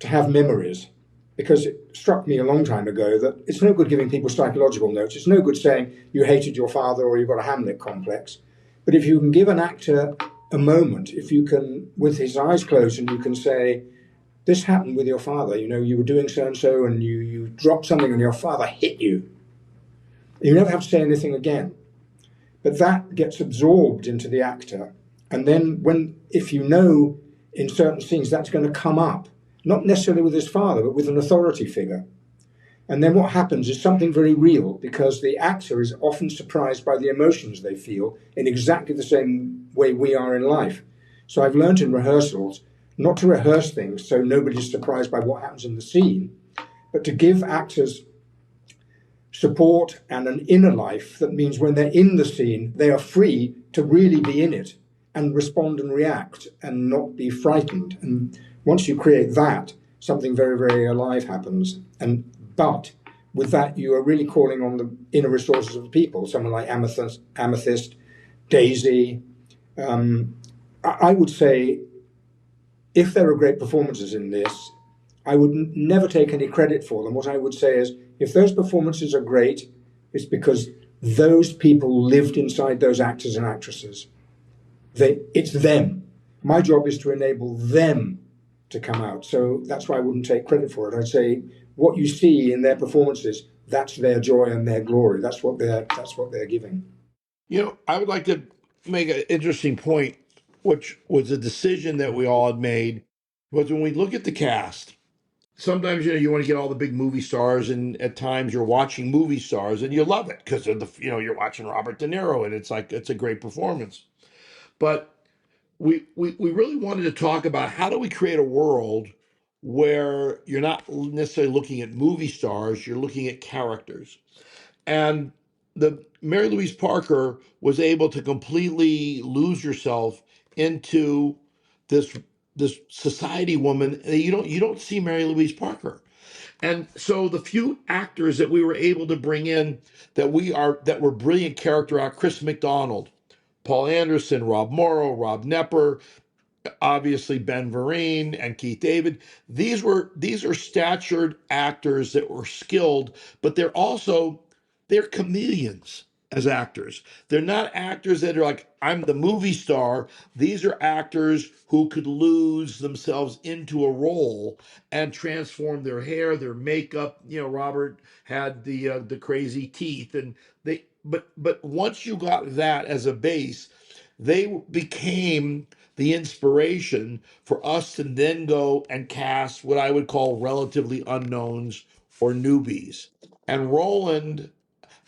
to have memories, because it struck me a long time ago that it's no good giving people psychological notes. It's no good saying you hated your father or you've got a Hamlet complex. But if you can give an actor a moment, if you can, with his eyes closed, and you can say, this happened with your father, you were doing so-and-so and you dropped something and your father hit you. You never have to say anything again. But that gets absorbed into the actor. And then if in certain scenes that's going to come up, not necessarily with his father, but with an authority figure, And then what happens is something very real, because the actor is often surprised by the emotions they feel in exactly the same way we are in life. So I've learned in rehearsals not to rehearse things so nobody's surprised by what happens in the scene, but to give actors support and an inner life that means when they're in the scene, they are free to really be in it and respond and react and not be frightened. And once you create that, something very, very alive happens. But with that, you are really calling on the inner resources of the people, someone like Amethyst, Daisy. I would say if there are great performances in this, I would never take any credit for them. What I would say is, if those performances are great, it's because those people lived inside those actors and actresses. It's them. My job is to enable them to come out. So that's why I wouldn't take credit for it. I'd say what you see in their performances, that's their joy and their glory. That's what they're giving. I would like to make an interesting point, which was a decision that we all had made, was when we look at the cast. Sometimes you want to get all the big movie stars, and at times you're watching movie stars and you love it because of you're watching Robert De Niro and it's a great performance. But we really wanted to talk about how do we create a world where you're not necessarily looking at movie stars, you're looking at characters. And the Mary Louise Parker was able to completely lose yourself into this society woman. You don't see Mary Louise Parker. And so the few actors that we were able to bring in that were brilliant character actors, Chris McDonald, Paul Anderson, Rob Morrow, Rob Nepper, obviously Ben Vereen and Keith David. These are statured actors that were skilled, but they're chameleons as actors. They're not actors that are like, I'm the movie star. These are actors who could lose themselves into a role and transform their hair, their makeup. Robert had the crazy teeth, and but once you got that as a base, they became the inspiration for us to then go and cast what I would call relatively unknowns or newbies. And Roland,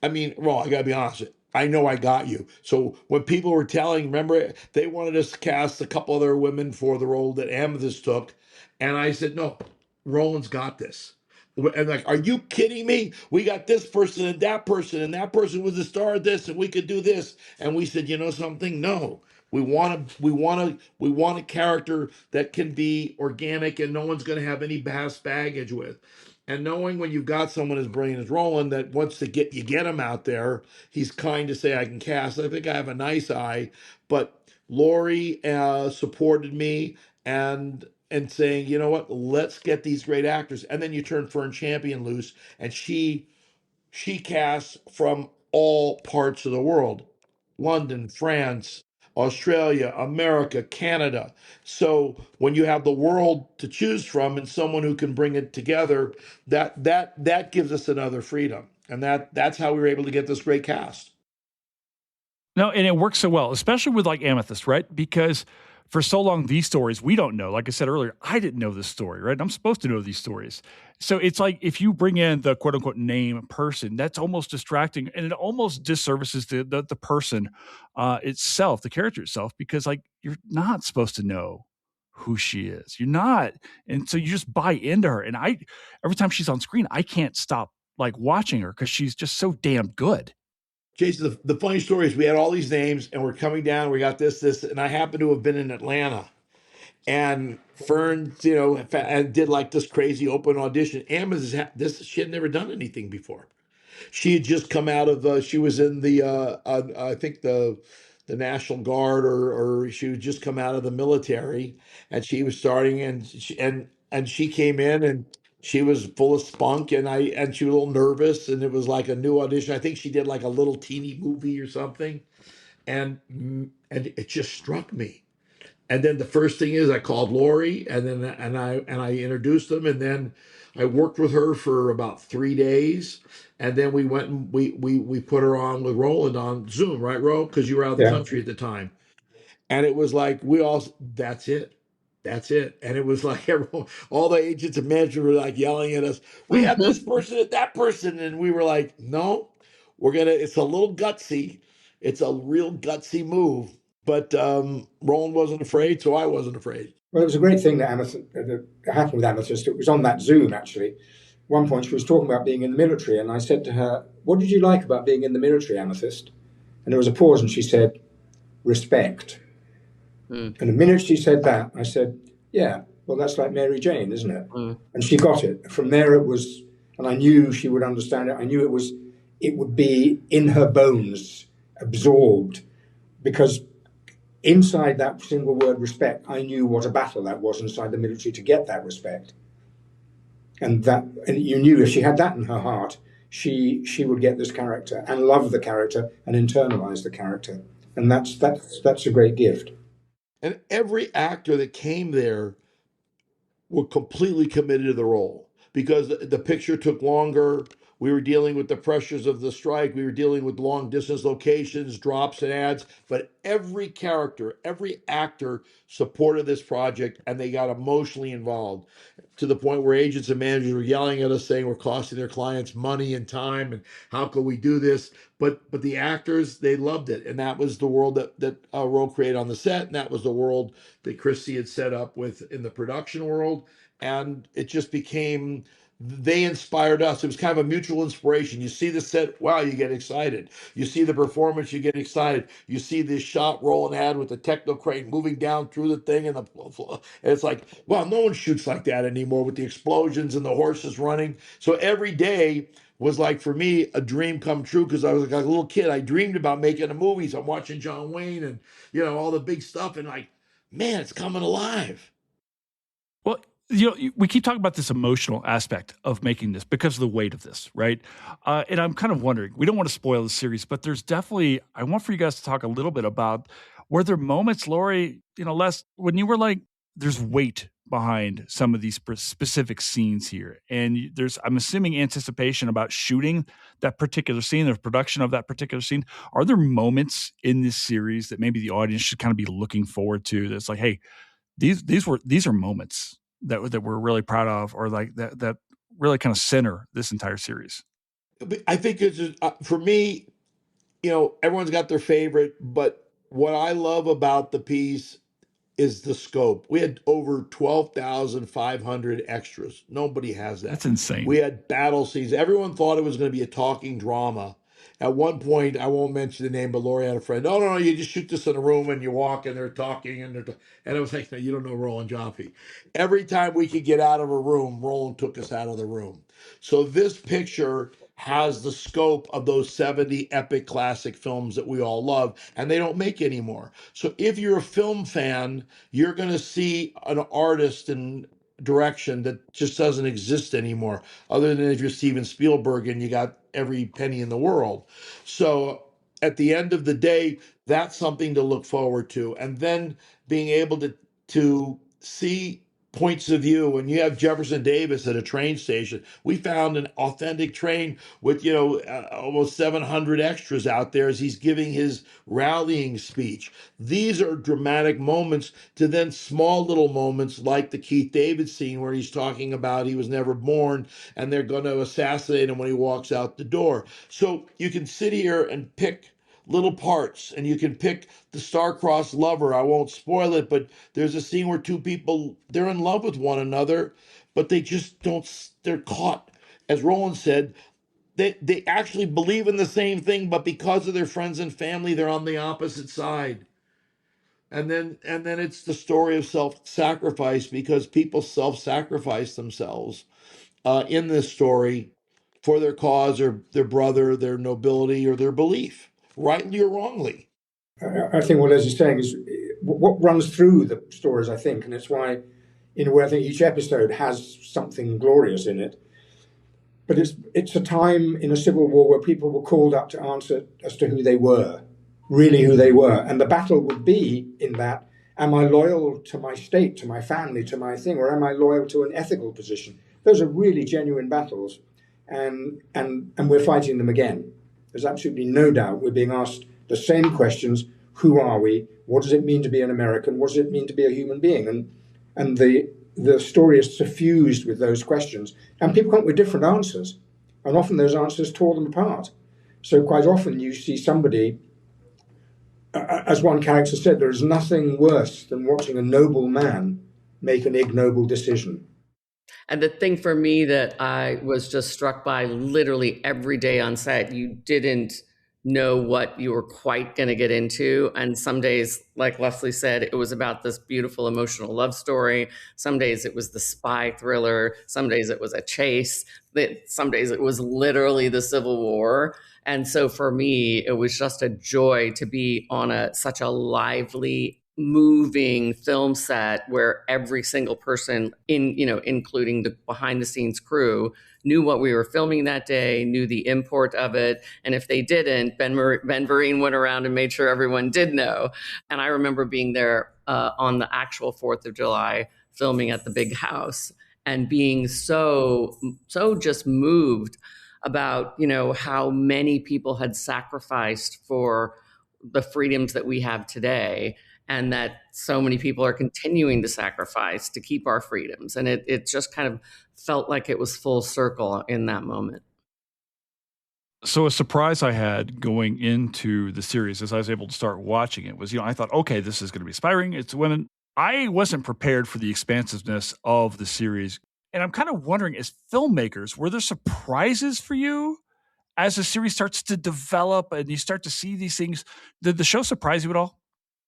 I gotta be honest, I know I got you. So when people were remember, they wanted us to cast a couple other women for the role that Amethyst took. And I said, no, Roland's got this. And like, are you kidding me? We got this person and that person was the star of this, and we could do this. And we said, you know something? No. We want a character that can be organic and no one's gonna have any past baggage with. And knowing when you've got someone as brilliant as Roland that wants to get him out there, he's kind to say, I can cast. I think I have a nice eye. But Lori supported me and saying, you know what, let's get these great actors. And then you turn Fern Champion loose, and she casts from all parts of the world: London, France, Australia, America, Canada. So when you have the world to choose from and someone who can bring it together, that gives us another freedom. And that's how we were able to get this great cast. No, and it works so well, especially with like Amethyst, right? Because for so long, these stories we don't know. Like I said earlier, I didn't know this story, right? I'm supposed to know these stories. So it's like if you bring in the quote unquote name person, that's almost distracting, and it almost disservices the person itself, the character itself, because like you're not supposed to know who she is. You're not, and so you just buy into her. And every time she's on screen, I can't stop like watching her because she's just so damn good. Jason, the funny story is we had all these names and we're coming down. We got this, and I happen to have been in Atlanta. And Fern, and did like this crazy open audition. She had never done anything before. She had just come out of she was in the I think the National Guard, or she had just come out of the military, and she was starting, and she came in, and she was full of spunk, and she was a little nervous, and it was like a new audition. I think she did like a little teeny movie or something, and it just struck me. And then the first thing is I called Lori, and I introduced them, and then I worked with her for about 3 days, and then we went and we put her on with Roland on Zoom, right, Ro? Because you were out of the Yeah. country at the time, and it was like that's it. That's it. And it was like everyone, all the agents and managers were like yelling at us, we have this person and that person. And we were like, no, it's a little gutsy. It's a real gutsy move. But Roland wasn't afraid, so I wasn't afraid. Well, it was a great thing that happened with Amethyst. It was on that Zoom, actually. At one point, she was talking about being in the military, and I said to her, what did you like about being in the military, Amethyst? And there was a pause, and she said, respect. And the minute she said that, I said, yeah, well, that's like Mary Jane, isn't it? And she got it. From there, it was, and I knew she would understand it. I knew it would be in her bones, absorbed, because inside that single word respect, I knew what a battle that was inside the military to get that respect. And you knew if she had that in her heart, she would get this character and love the character and internalize the character. And that's a great gift. And every actor that came there were completely committed to the role because the picture took longer. We were dealing with the pressures of the strike. We were dealing with long distance locations, drops and ads. But every character, every actor supported this project, and they got emotionally involved to the point where agents and managers were yelling at us saying we're costing their clients money and time and how could we do this? But the actors, they loved it. And that was the world that Ro created on the set. And that was the world that Christy had set up with in the production world. And it just became, they inspired us. It was kind of a mutual inspiration. You see the set, wow, you get excited. You see the performance, you get excited. You see this shot Roland had with the techno crane moving down through the thing, and it's like, wow, no one shoots like that anymore with the explosions and the horses running. So every day was like, for me, a dream come true because I was like a little kid. I dreamed about making the movies. I'm watching John Wayne and, all the big stuff, and like, man, it's coming alive. Well, we keep talking about this emotional aspect of making this because of the weight of this, right? And I'm kind of wondering, we don't want to spoil the series, but there's definitely, I want for you guys to talk a little bit about, were there moments, Laurie, Les, when you were like, there's weight behind some of these specific scenes here. And there's, I'm assuming, anticipation about shooting that particular scene, the production of that particular scene. Are there moments in this series that maybe the audience should kind of be looking forward to? That's like, hey, these are moments that we're really proud of, or like that really kind of center this entire series. I think it's for me, everyone's got their favorite, but what I love about the piece is the scope. We had over 12,500 extras. Nobody has that. That's insane. We had battle scenes. Everyone thought it was going to be a talking drama. At one point, I won't mention the name, but Lori had a friend. No, you just shoot this in a room and you walk and they're talking and and I was like, no, you don't know Roland Joffé. Every time we could get out of a room, Roland took us out of the room. So this picture has the scope of those 70 epic classic films that we all love, and they don't make anymore. So if you're a film fan, you're going to see an artist and direction that just doesn't exist anymore, other than if you're Steven Spielberg and you got every penny in the world. So at the end of the day, that's something to look forward to. And then being able to see points of view. When you have Jefferson Davis at a train station, we found an authentic train with almost 700 extras out there as he's giving his rallying speech. These are dramatic moments, to then small little moments like the Keith David scene where he's talking about he was never born and they're going to assassinate him when he walks out the door. So you can sit here and pick little parts, and you can pick the star-crossed lover. I won't spoil it, but there's a scene where two people, they're in love with one another, but they just don't, they're caught. As Roland said, they actually believe in the same thing, but because of their friends and family, they're on the opposite side. And then it's the story of self-sacrifice, because people self-sacrifice themselves in this story for their cause or their brother, their nobility, or their belief, rightly or wrongly. I think what Leslie's saying is what runs through the stories, I think, and it's why, in a way, I think each episode has something glorious in it. But it's a time in a civil war where people were called up to answer as to who they were, really who they were. And the battle would be in that, am I loyal to my state, to my family, to my thing, or am I loyal to an ethical position? Those are really genuine battles, and we're fighting them again. There's absolutely no doubt we're being asked the same questions. Who are we? What does it mean to be an American? What does it mean to be a human being? and the story is suffused with those questions, and people come up with different answers, and often those answers tore them apart. So quite often you see somebody, as one character said, there is nothing worse than watching a noble man make an ignoble decision. And the thing for me that I was just struck by literally every day on set, you didn't know what you were quite going to get into. And some days, like Leslie said, it was about this beautiful emotional love story. Some days it was the spy thriller. Some days it was a chase. Some days it was literally the Civil War. And so for me, it was just a joy to be on such a lively, moving film set where every single person including the behind the scenes crew, knew what we were filming that day, knew the import of it. And if they didn't, Ben Vereen went around and made sure everyone did know. And I remember being there on the actual 4th of July, filming at the big house and being so just moved about, how many people had sacrificed for the freedoms that we have today, and that so many people are continuing to sacrifice to keep our freedoms. And it just kind of felt like it was full circle in that moment. So a surprise I had going into the series as I was able to start watching it was, I thought, okay, this is going to be inspiring. It's women. I wasn't prepared for the expansiveness of the series. And I'm kind of wondering, as filmmakers, were there surprises for you as the series starts to develop and you start to see these things? Did the show surprise you at all?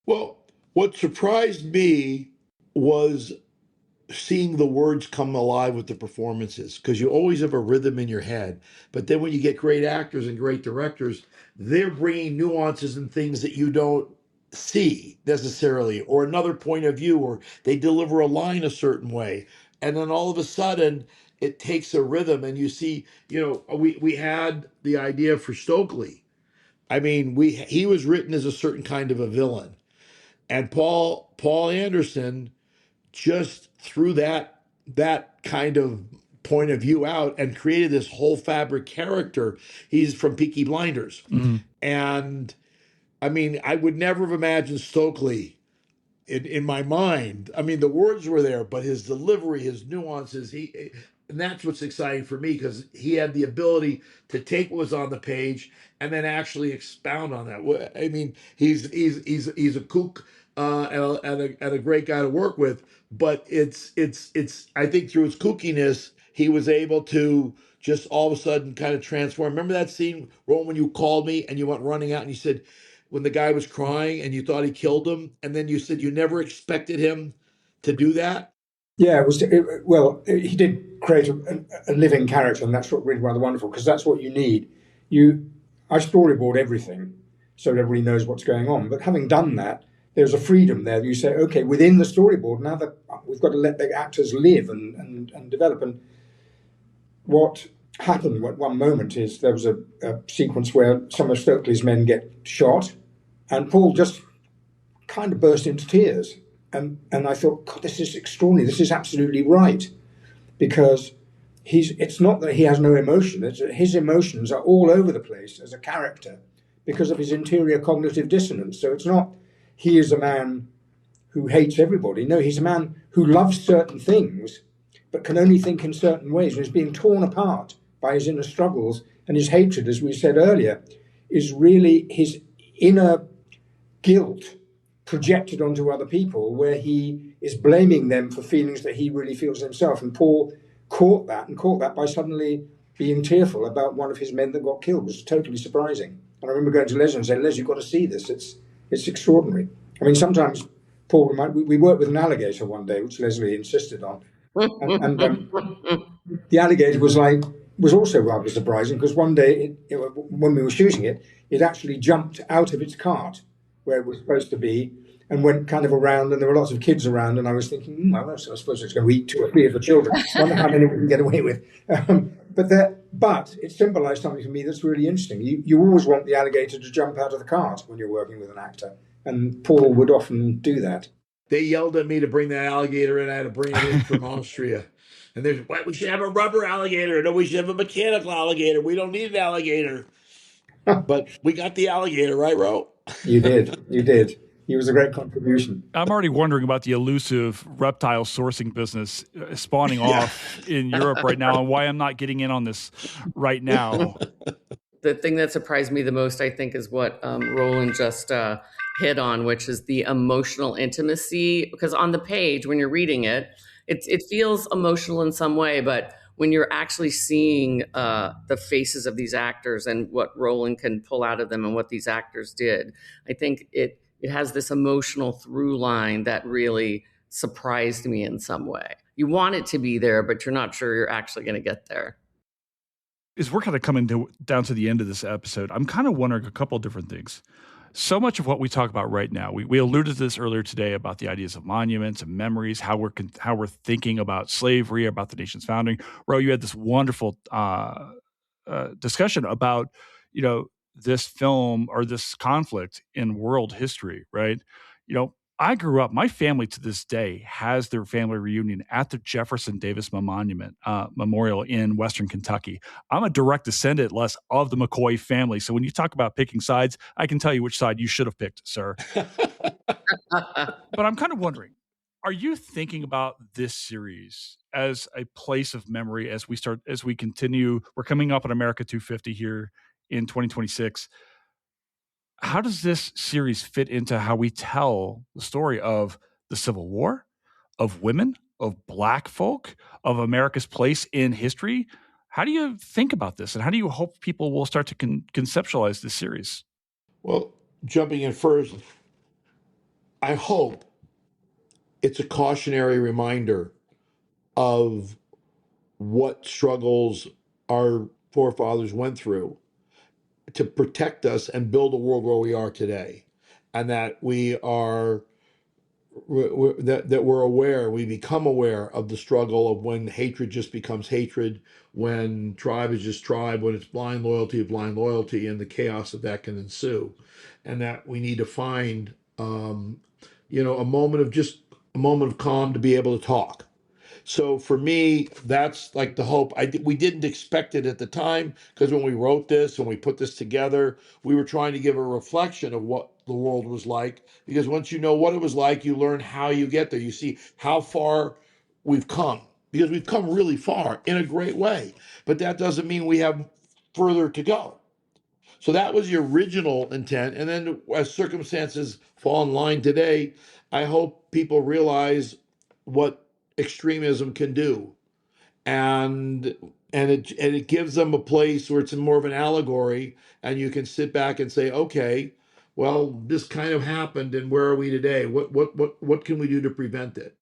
Well, what surprised me was seeing the words come alive with the performances, because you always have a rhythm in your head. But then when you get great actors and great directors, they're bringing nuances and things that you don't see necessarily, or another point of view, or they deliver a line a certain way. And then all of a sudden, it takes a rhythm, and you see, we had the idea for Stokely. I mean, he was written as a certain kind of a villain. And Paul Anderson just threw that kind of point of view out and created this whole fabric character. He's from Peaky Blinders. Mm-hmm. And I mean, I would never have imagined Stokely in my mind. I mean, the words were there, but his delivery, his nuances, and that's what's exciting for me, because he had the ability to take what was on the page and then actually expound on that. I mean, he's a kook and a great guy to work with, but it's I think through his kookiness, he was able to just all of a sudden kind of transform. Remember that scene, Roland, when you called me and you went running out and you said, when the guy was crying and you thought he killed him, and then you said you never expected him to do that? Yeah, he did create a living character, and that's what really rather wonderful, because that's what you need. I storyboard everything so that everybody knows what's going on. But having done that, there's a freedom there. You say, okay, within the storyboard, now that we've got to let the actors live and develop. And what happened at one moment is there was a sequence where some of Stokely's men get shot, and Paul just kind of burst into tears. And I thought, God, this is extraordinary. This is absolutely right. Because it's not that he has no emotion. It's that his emotions are all over the place as a character because of his interior cognitive dissonance. So it's not he is a man who hates everybody. No, he's a man who loves certain things but can only think in certain ways, and is being torn apart by his inner struggles. And his hatred, as we said earlier, is really his inner guilt projected onto other people, where he is blaming them for feelings that he really feels himself. And Paul caught that by suddenly being tearful about one of his men that got killed. It was totally surprising. And I remember going to Leslie and saying, Les, you've got to see this. It's extraordinary. I mean, sometimes Paul, we worked with an alligator one day, which Leslie insisted on. And the alligator was also rather surprising, because one day, when we were shooting it, it actually jumped out of its cart where it was supposed to be and went kind of around, and there were lots of kids around, and I was thinking, I suppose it's going to eat 2 or 3 of the children. I wonder how many we can get away with. But it symbolised something for me that's really interesting. You always want the alligator to jump out of the cart when you're working with an actor, and Paul would often do that. They yelled at me to bring that alligator in. I had to bring it in from Austria. And there's, we should have a rubber alligator. No, we should have a mechanical alligator. We don't need an alligator. But we got the alligator, right, Ro? You did. he was a great contribution. I'm already wondering about the elusive reptile sourcing business spawning off in Europe right now, and why I'm not getting in on this right now. The thing that surprised me the most, I think, is what Roland just hit on, which is the emotional intimacy. Because on the page, when you're reading it, it feels emotional in some way, but when you're actually seeing the faces of these actors and what Roland can pull out of them and what these actors did, I think it has this emotional through line that really surprised me in some way. You want it to be there, but you're not sure you're actually going to get there. As we're kind of coming down to the end of this episode, I'm kind of wondering a couple of different things. So much of what we talk about right now, we alluded to this earlier today about the ideas of monuments and memories, how we're thinking about slavery, about the nation's founding. Ro, you had this wonderful discussion about, this film or this conflict in world history, right? I grew up, my family to this day has their family reunion at the Jefferson Davis Memorial in Western Kentucky. I'm a direct descendant, Les, of the McCoy family. So when you talk about picking sides, I can tell you which side you should have picked, sir. But I'm kind of wondering, are you thinking about this series as a place of memory as we continue? We're coming up on America 250 here in 2026. How does this series fit into how we tell the story of the Civil War, of women, of Black folk, of America's place in history? How do you think about this, and how do you hope people will start to conceptualize this series? Well, jumping in first, I hope it's a cautionary reminder of what struggles our forefathers went through to protect us and build a world where we are today, and that we're aware, we become aware of the struggle of when hatred just becomes hatred, when tribe is just tribe, when it's blind loyalty, and the chaos that can ensue, and that we need to find, a moment of calm to be able to talk. So for me, that's like the hope. We didn't expect it at the time, because when we wrote this, when we put this together, we were trying to give a reflection of what the world was like. Because once you know what it was like, you learn how you get there. You see how far we've come, because we've come really far in a great way. But that doesn't mean we have further to go. So that was the original intent. And then as circumstances fall in line today, I hope people realize what extremism can do, and it gives them a place where it's more of an allegory, and you can sit back and say, okay, well, this kind of happened, and where are we today? What can we do to prevent it?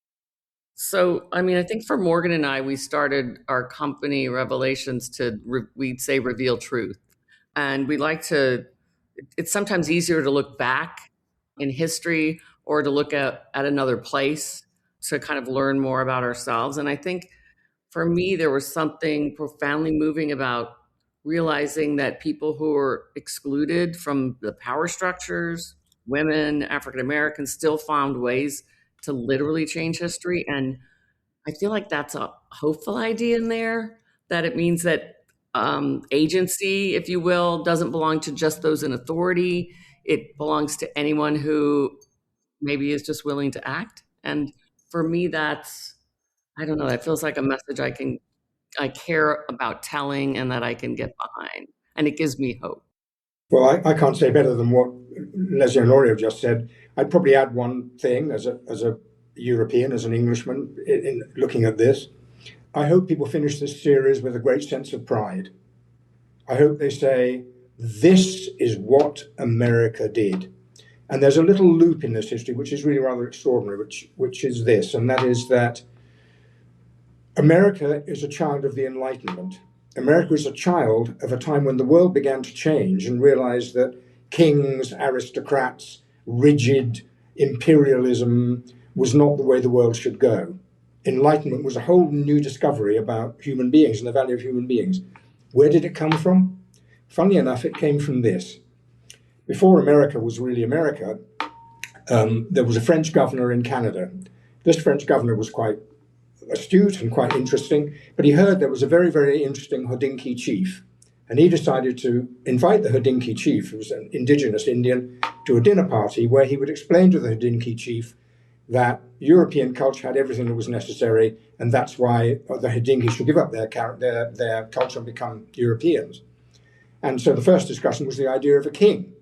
So, I mean, I think for Morgan and I, we started our company Revelations to we'd say reveal truth, and we like to. It's sometimes easier to look back in history or to look at another place to kind of learn more about ourselves. And I think for me, there was something profoundly moving about realizing that people who were excluded from the power structures, women, African Americans, still found ways to literally change history. And I feel like that's a hopeful idea in there, that it means that agency, if you will, doesn't belong to just those in authority. It belongs to anyone who maybe is just willing to act. And for me, that's, I don't know, that feels like a message I care about telling and that I can get behind. And it gives me hope. Well, I can't say better than what Leslie and Laurie have just said. I'd probably add one thing as a European, as an Englishman, in looking at this. I hope people finish this series with a great sense of pride. I hope they say, this is what America did. And there's a little loop in this history, which is really rather extraordinary, which is this, and that is that America is a child of the Enlightenment. America is a child of a time when the world began to change and realized that kings, aristocrats, rigid imperialism was not the way the world should go. Enlightenment was a whole new discovery about human beings and the value of human beings. Where did it come from? Funnily enough, it came from this. Before America was really America, there was a French governor in Canada. This French governor was quite astute and quite interesting, but he heard there was a very, very interesting Hodinki chief And he decided to invite the Hodinkee chief, who was an indigenous Indian, to a dinner party where he would explain to the Hodinkee chief that European culture had everything that was necessary, and that's why the Hodinkee should give up their culture and become Europeans. And so the first discussion was the idea of a king.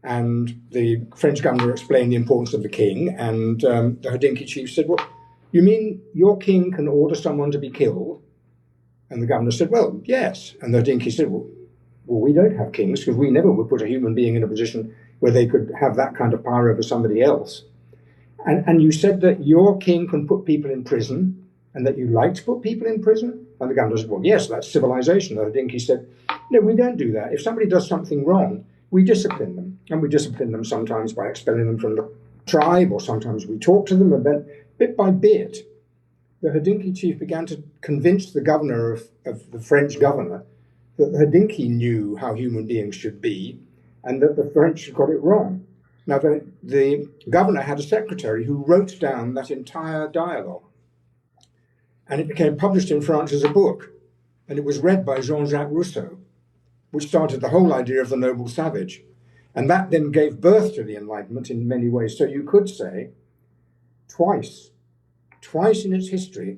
And the French governor explained the importance of the king, and the Hodinkee chief said, well, you mean your king can order someone to be killed? And the governor said, well, yes. And the Hodinkee said, well, we don't have kings because we never would put a human being in a position where they could have that kind of power over somebody else. And you said that your king can put people in prison and that you like to put people in prison? And the governor said, well, yes, that's civilization. The Hodinkee said, no, we don't do that. If somebody does something wrong, we discipline them. And we discipline them sometimes by expelling them from the tribe, or sometimes we talk to them. And then bit by bit, the Hodinkee chief began to convince the governor of the French governor that the Hodinkee knew how human beings should be and that the French got it wrong. Now, the governor had a secretary who wrote down that entire dialogue, and it became published in France as a book, and it was read by Jean-Jacques Rousseau, which started the whole idea of the noble savage. And that then gave birth to the Enlightenment in many ways. So you could say twice in its history,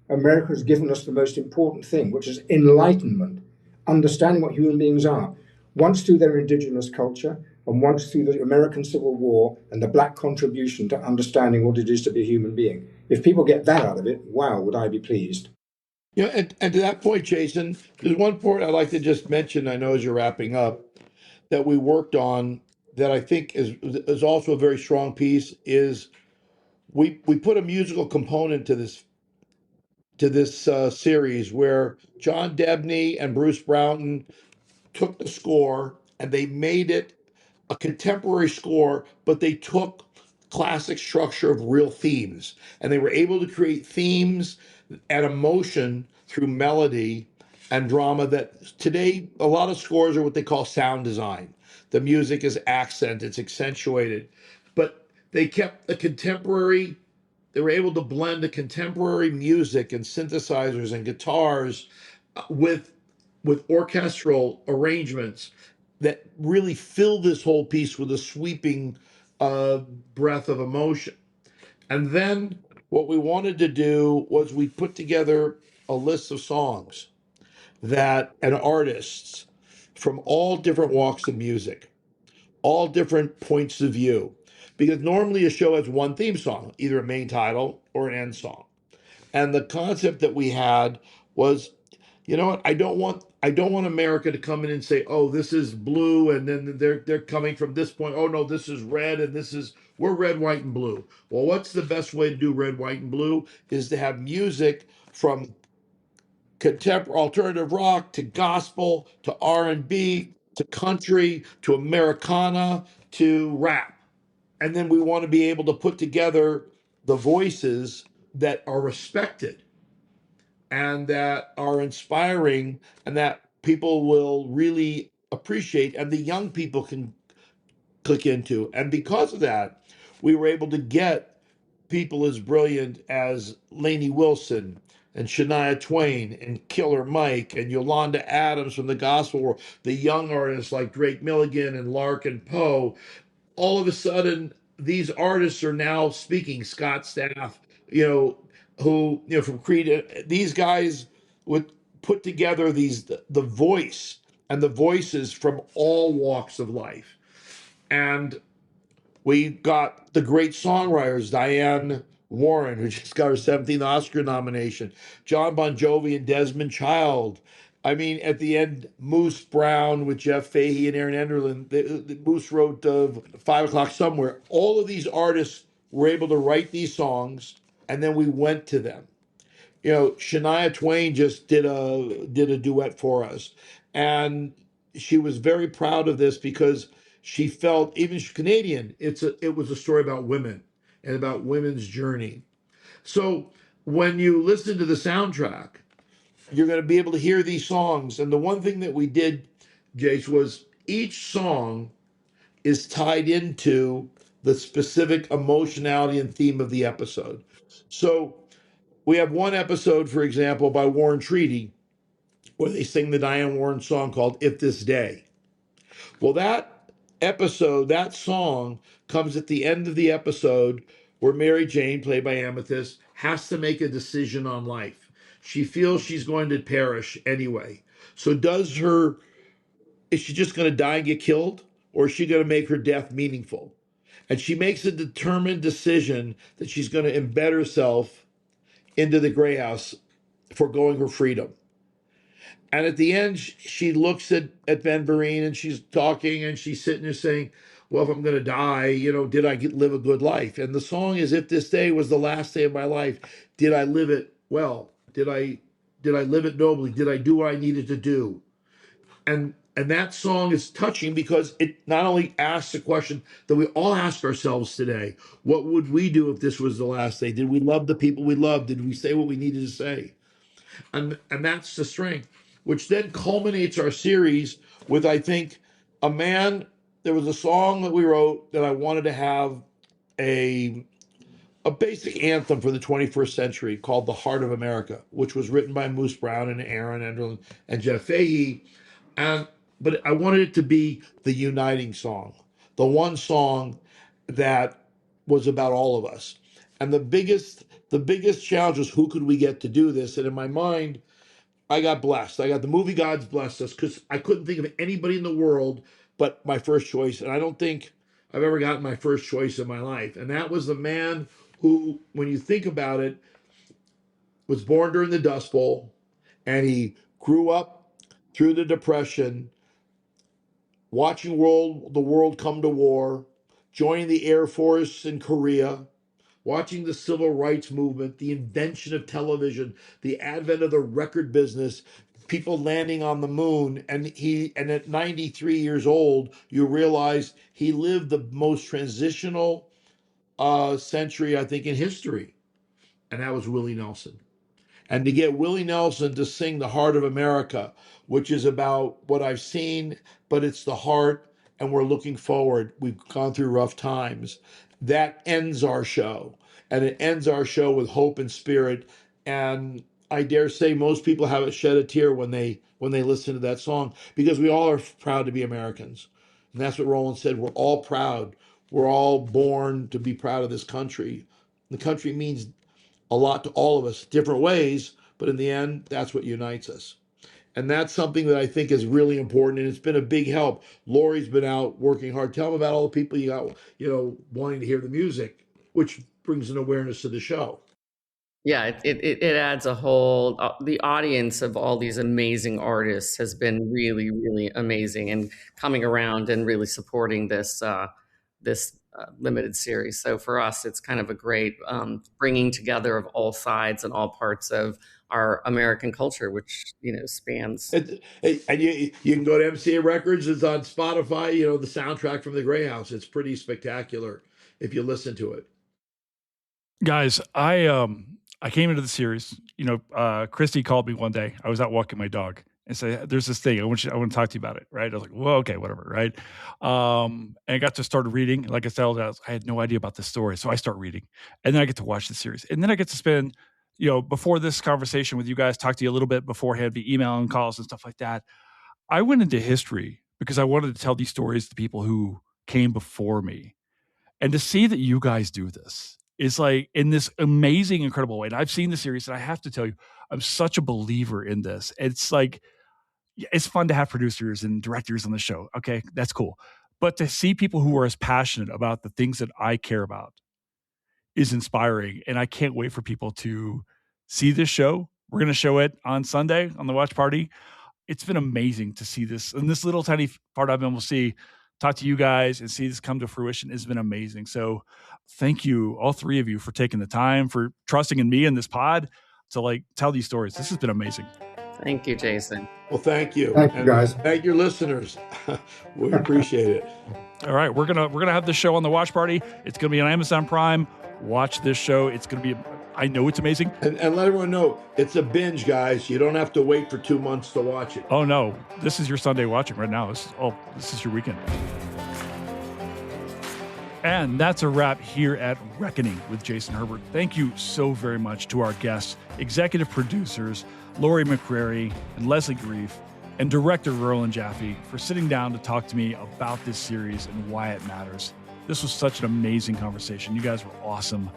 America has given us the most important thing, which is enlightenment, understanding what human beings are. Once through their indigenous culture, and once through the American Civil War and the black contribution to understanding what it is to be a human being. If people get that out of it, wow, would I be pleased. Yeah, and to that point, Jason, there's one point I'd like to just mention, I know as you're wrapping up, that we worked on that I think is also a very strong piece, is we put a musical component to this series where John Debney and Bruce Broughton took the score and they made it a contemporary score, but they took classic structure of real themes, and they were able to create themes and emotion through melody and drama that today a lot of scores are what they call sound design. The music is accent, it's accentuated, but they kept the contemporary. They were able to blend the contemporary music and synthesizers and guitars with orchestral arrangements that really fill this whole piece with a sweeping breath of emotion. And then what we wanted to do was we put together a list of songs that and artists from all different walks of music, all different points of view. Because normally a show has one theme song, either a main title or an end song. And the concept that we had was, you know what, I don't want America to come in and say, oh, this is blue, and then they're coming from this point, oh no, this is red, and we're red, white, and blue. Well, what's the best way to do red, white, and blue is to have music from contemporary alternative rock to gospel to R&B to country to Americana to rap. And then we want to be able to put together the voices that are respected and that are inspiring and that people will really appreciate and the young people can click into. And because of that, we were able to get people as brilliant as Lainey Wilson and Shania Twain and Killer Mike and Yolanda Adams from the gospel world, the young artists like Drake Milligan and Larkin Poe. All of a sudden, these artists are now speaking. Scott Staff, from Creed, these guys would put together the voice and the voices from all walks of life. And we got the great songwriters, Diane Warren, who just got her 17th Oscar nomination, John Bon Jovi and Desmond Child. I mean, at the end, Moose Brown with Jeff Fahey and Aaron Enderlin. Moose wrote 5 O'Clock Somewhere. All of these artists were able to write these songs, and then we went to them. Shania Twain just did a duet for us, and she was very proud of this because she felt, even she's Canadian, it was a story about women and about women's journey. So when you listen to the soundtrack, you're going to be able to hear these songs. And the one thing that we did, Jace, was each song is tied into the specific emotionality and theme of the episode. So we have one episode, for example, by Warren Treaty, where they sing the Diane Warren song called If This Day. Well, that episode, that song comes at the end of the episode where Mary Jane, played by Amethyst, has to make a decision on life. She feels she's going to perish anyway. So is she just going to die and get killed? Or is she going to make her death meaningful? And she makes a determined decision that she's going to embed herself into the Grey House, foregoing her freedom. And at the end, she looks at Ben Vereen and she's talking and she's sitting there saying, well, if I'm going to die, did I live a good life? And the song is, if this day was the last day of my life, did I live it well? Did I live it nobly? Did I do what I needed to do? And that song is touching because it not only asks a question that we all ask ourselves today: what would we do if this was the last day? Did we love the people we loved? Did we say what we needed to say? And that's the strength, which then culminates our series with, I think, there was a song that we wrote that I wanted to have a basic anthem for the 21st century called The Heart of America, which was written by Moose Brown and Aaron Enderlin and Jeff Fahey. But I wanted it to be the uniting song, the one song that was about all of us. And the biggest challenge was, who could we get to do this? And in my mind, I got blessed. I got the movie gods blessed us, because I couldn't think of anybody in the world but my first choice. And I don't think I've ever gotten my first choice in my life. And that was the man who, when you think about it, was born during the Dust Bowl, and he grew up through the Depression, watching the world come to war, joining the Air Force in Korea, watching the civil rights movement, the invention of television, the advent of the record business, people landing on the moon, and at 93 years old, you realize he lived the most transitional century, I think, in history, and that was Willie Nelson. And to get Willie Nelson to sing The Heart of America, which is about what I've seen, but it's the heart, and we're looking forward. We've gone through rough times. That ends our show. And it ends our show with hope and spirit. And I dare say most people haven't shed a tear when they listen to that song, because we all are proud to be Americans. And that's what Roland said. We're all proud. We're all born to be proud of this country. The country means a lot to all of us, different ways, but in the end, that's what unites us. And that's something that I think is really important, and it's been a big help. Lori's been out working hard. Tell them about all the people you got, wanting to hear the music, which brings an awareness to the show. Yeah, it adds a whole, the audience of all these amazing artists has been really, really amazing, and coming around and really supporting this limited series. So for us, it's kind of a great bringing together of all sides and all parts of our American culture, which spans. And you can go to MCA Records. It's on Spotify. The soundtrack from the Grey House. It's pretty spectacular if you listen to it. Guys, I came into the series. Christy called me one day. I was out walking my dog and said, "There's this thing. I want to talk to you about it." Right? I was like, "Well, okay, whatever." Right? And I got to start reading. Like I said, I had no idea about this story, so I start reading, and then I get to watch the series, and then I get to spend, before this conversation with you guys, talk to you a little bit beforehand via email and calls and stuff like that. I went into history because I wanted to tell these stories to people who came before me, and to see that you guys do this is like in this amazing, incredible way. And I've seen the series, and I have to tell you, I'm such a believer in this. It's like, it's fun to have producers and directors on the show. Okay, that's cool. But to see people who are as passionate about the things that I care about is inspiring. And I can't wait for people to see this show. We're going to show it on Sunday on the watch party. It's been amazing to see this. And this little tiny part I've been able to see, talk to you guys and see this come to fruition has been amazing. So thank you, all three of you, for taking the time, for trusting in me and this pod to tell these stories. This has been amazing. Thank you, Jason. Well, thank you. Thank you, guys. Thank your listeners. We appreciate it. All right, we're gonna have this show on the watch party. It's gonna be on Amazon Prime. Watch this show. It's gonna be, I know it's amazing. And let everyone know, it's a binge, guys. You don't have to wait for 2 months to watch it. Oh no, this is your Sunday watching right now. This is your weekend. And that's a wrap here at Reckoning with Jason Herbert. Thank you so very much to our guests, executive producers, Lori McCreary, and Leslie Greif, and director Roland Joffé for sitting down to talk to me about this series and why it matters. This was such an amazing conversation. You guys were awesome.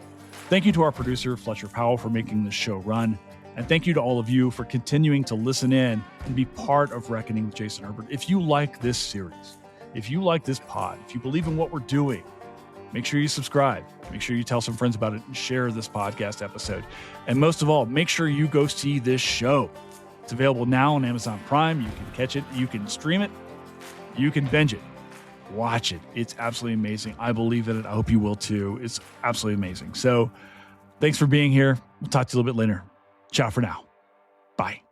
Thank you to our producer, Fletcher Powell, for making this show run. And thank you to all of you for continuing to listen in and be part of Reckoning with Jason Herbert. If you like this series, if you like this pod, if you believe in what we're doing, make sure you subscribe. Make sure you tell some friends about it and share this podcast episode. And most of all, make sure you go see this show. It's available now on Amazon Prime. You can catch it. You can stream it. You can binge it. Watch it. It's absolutely amazing. I believe in it. I hope you will too. It's absolutely amazing. So thanks for being here. We'll talk to you a little bit later. Ciao for now. Bye.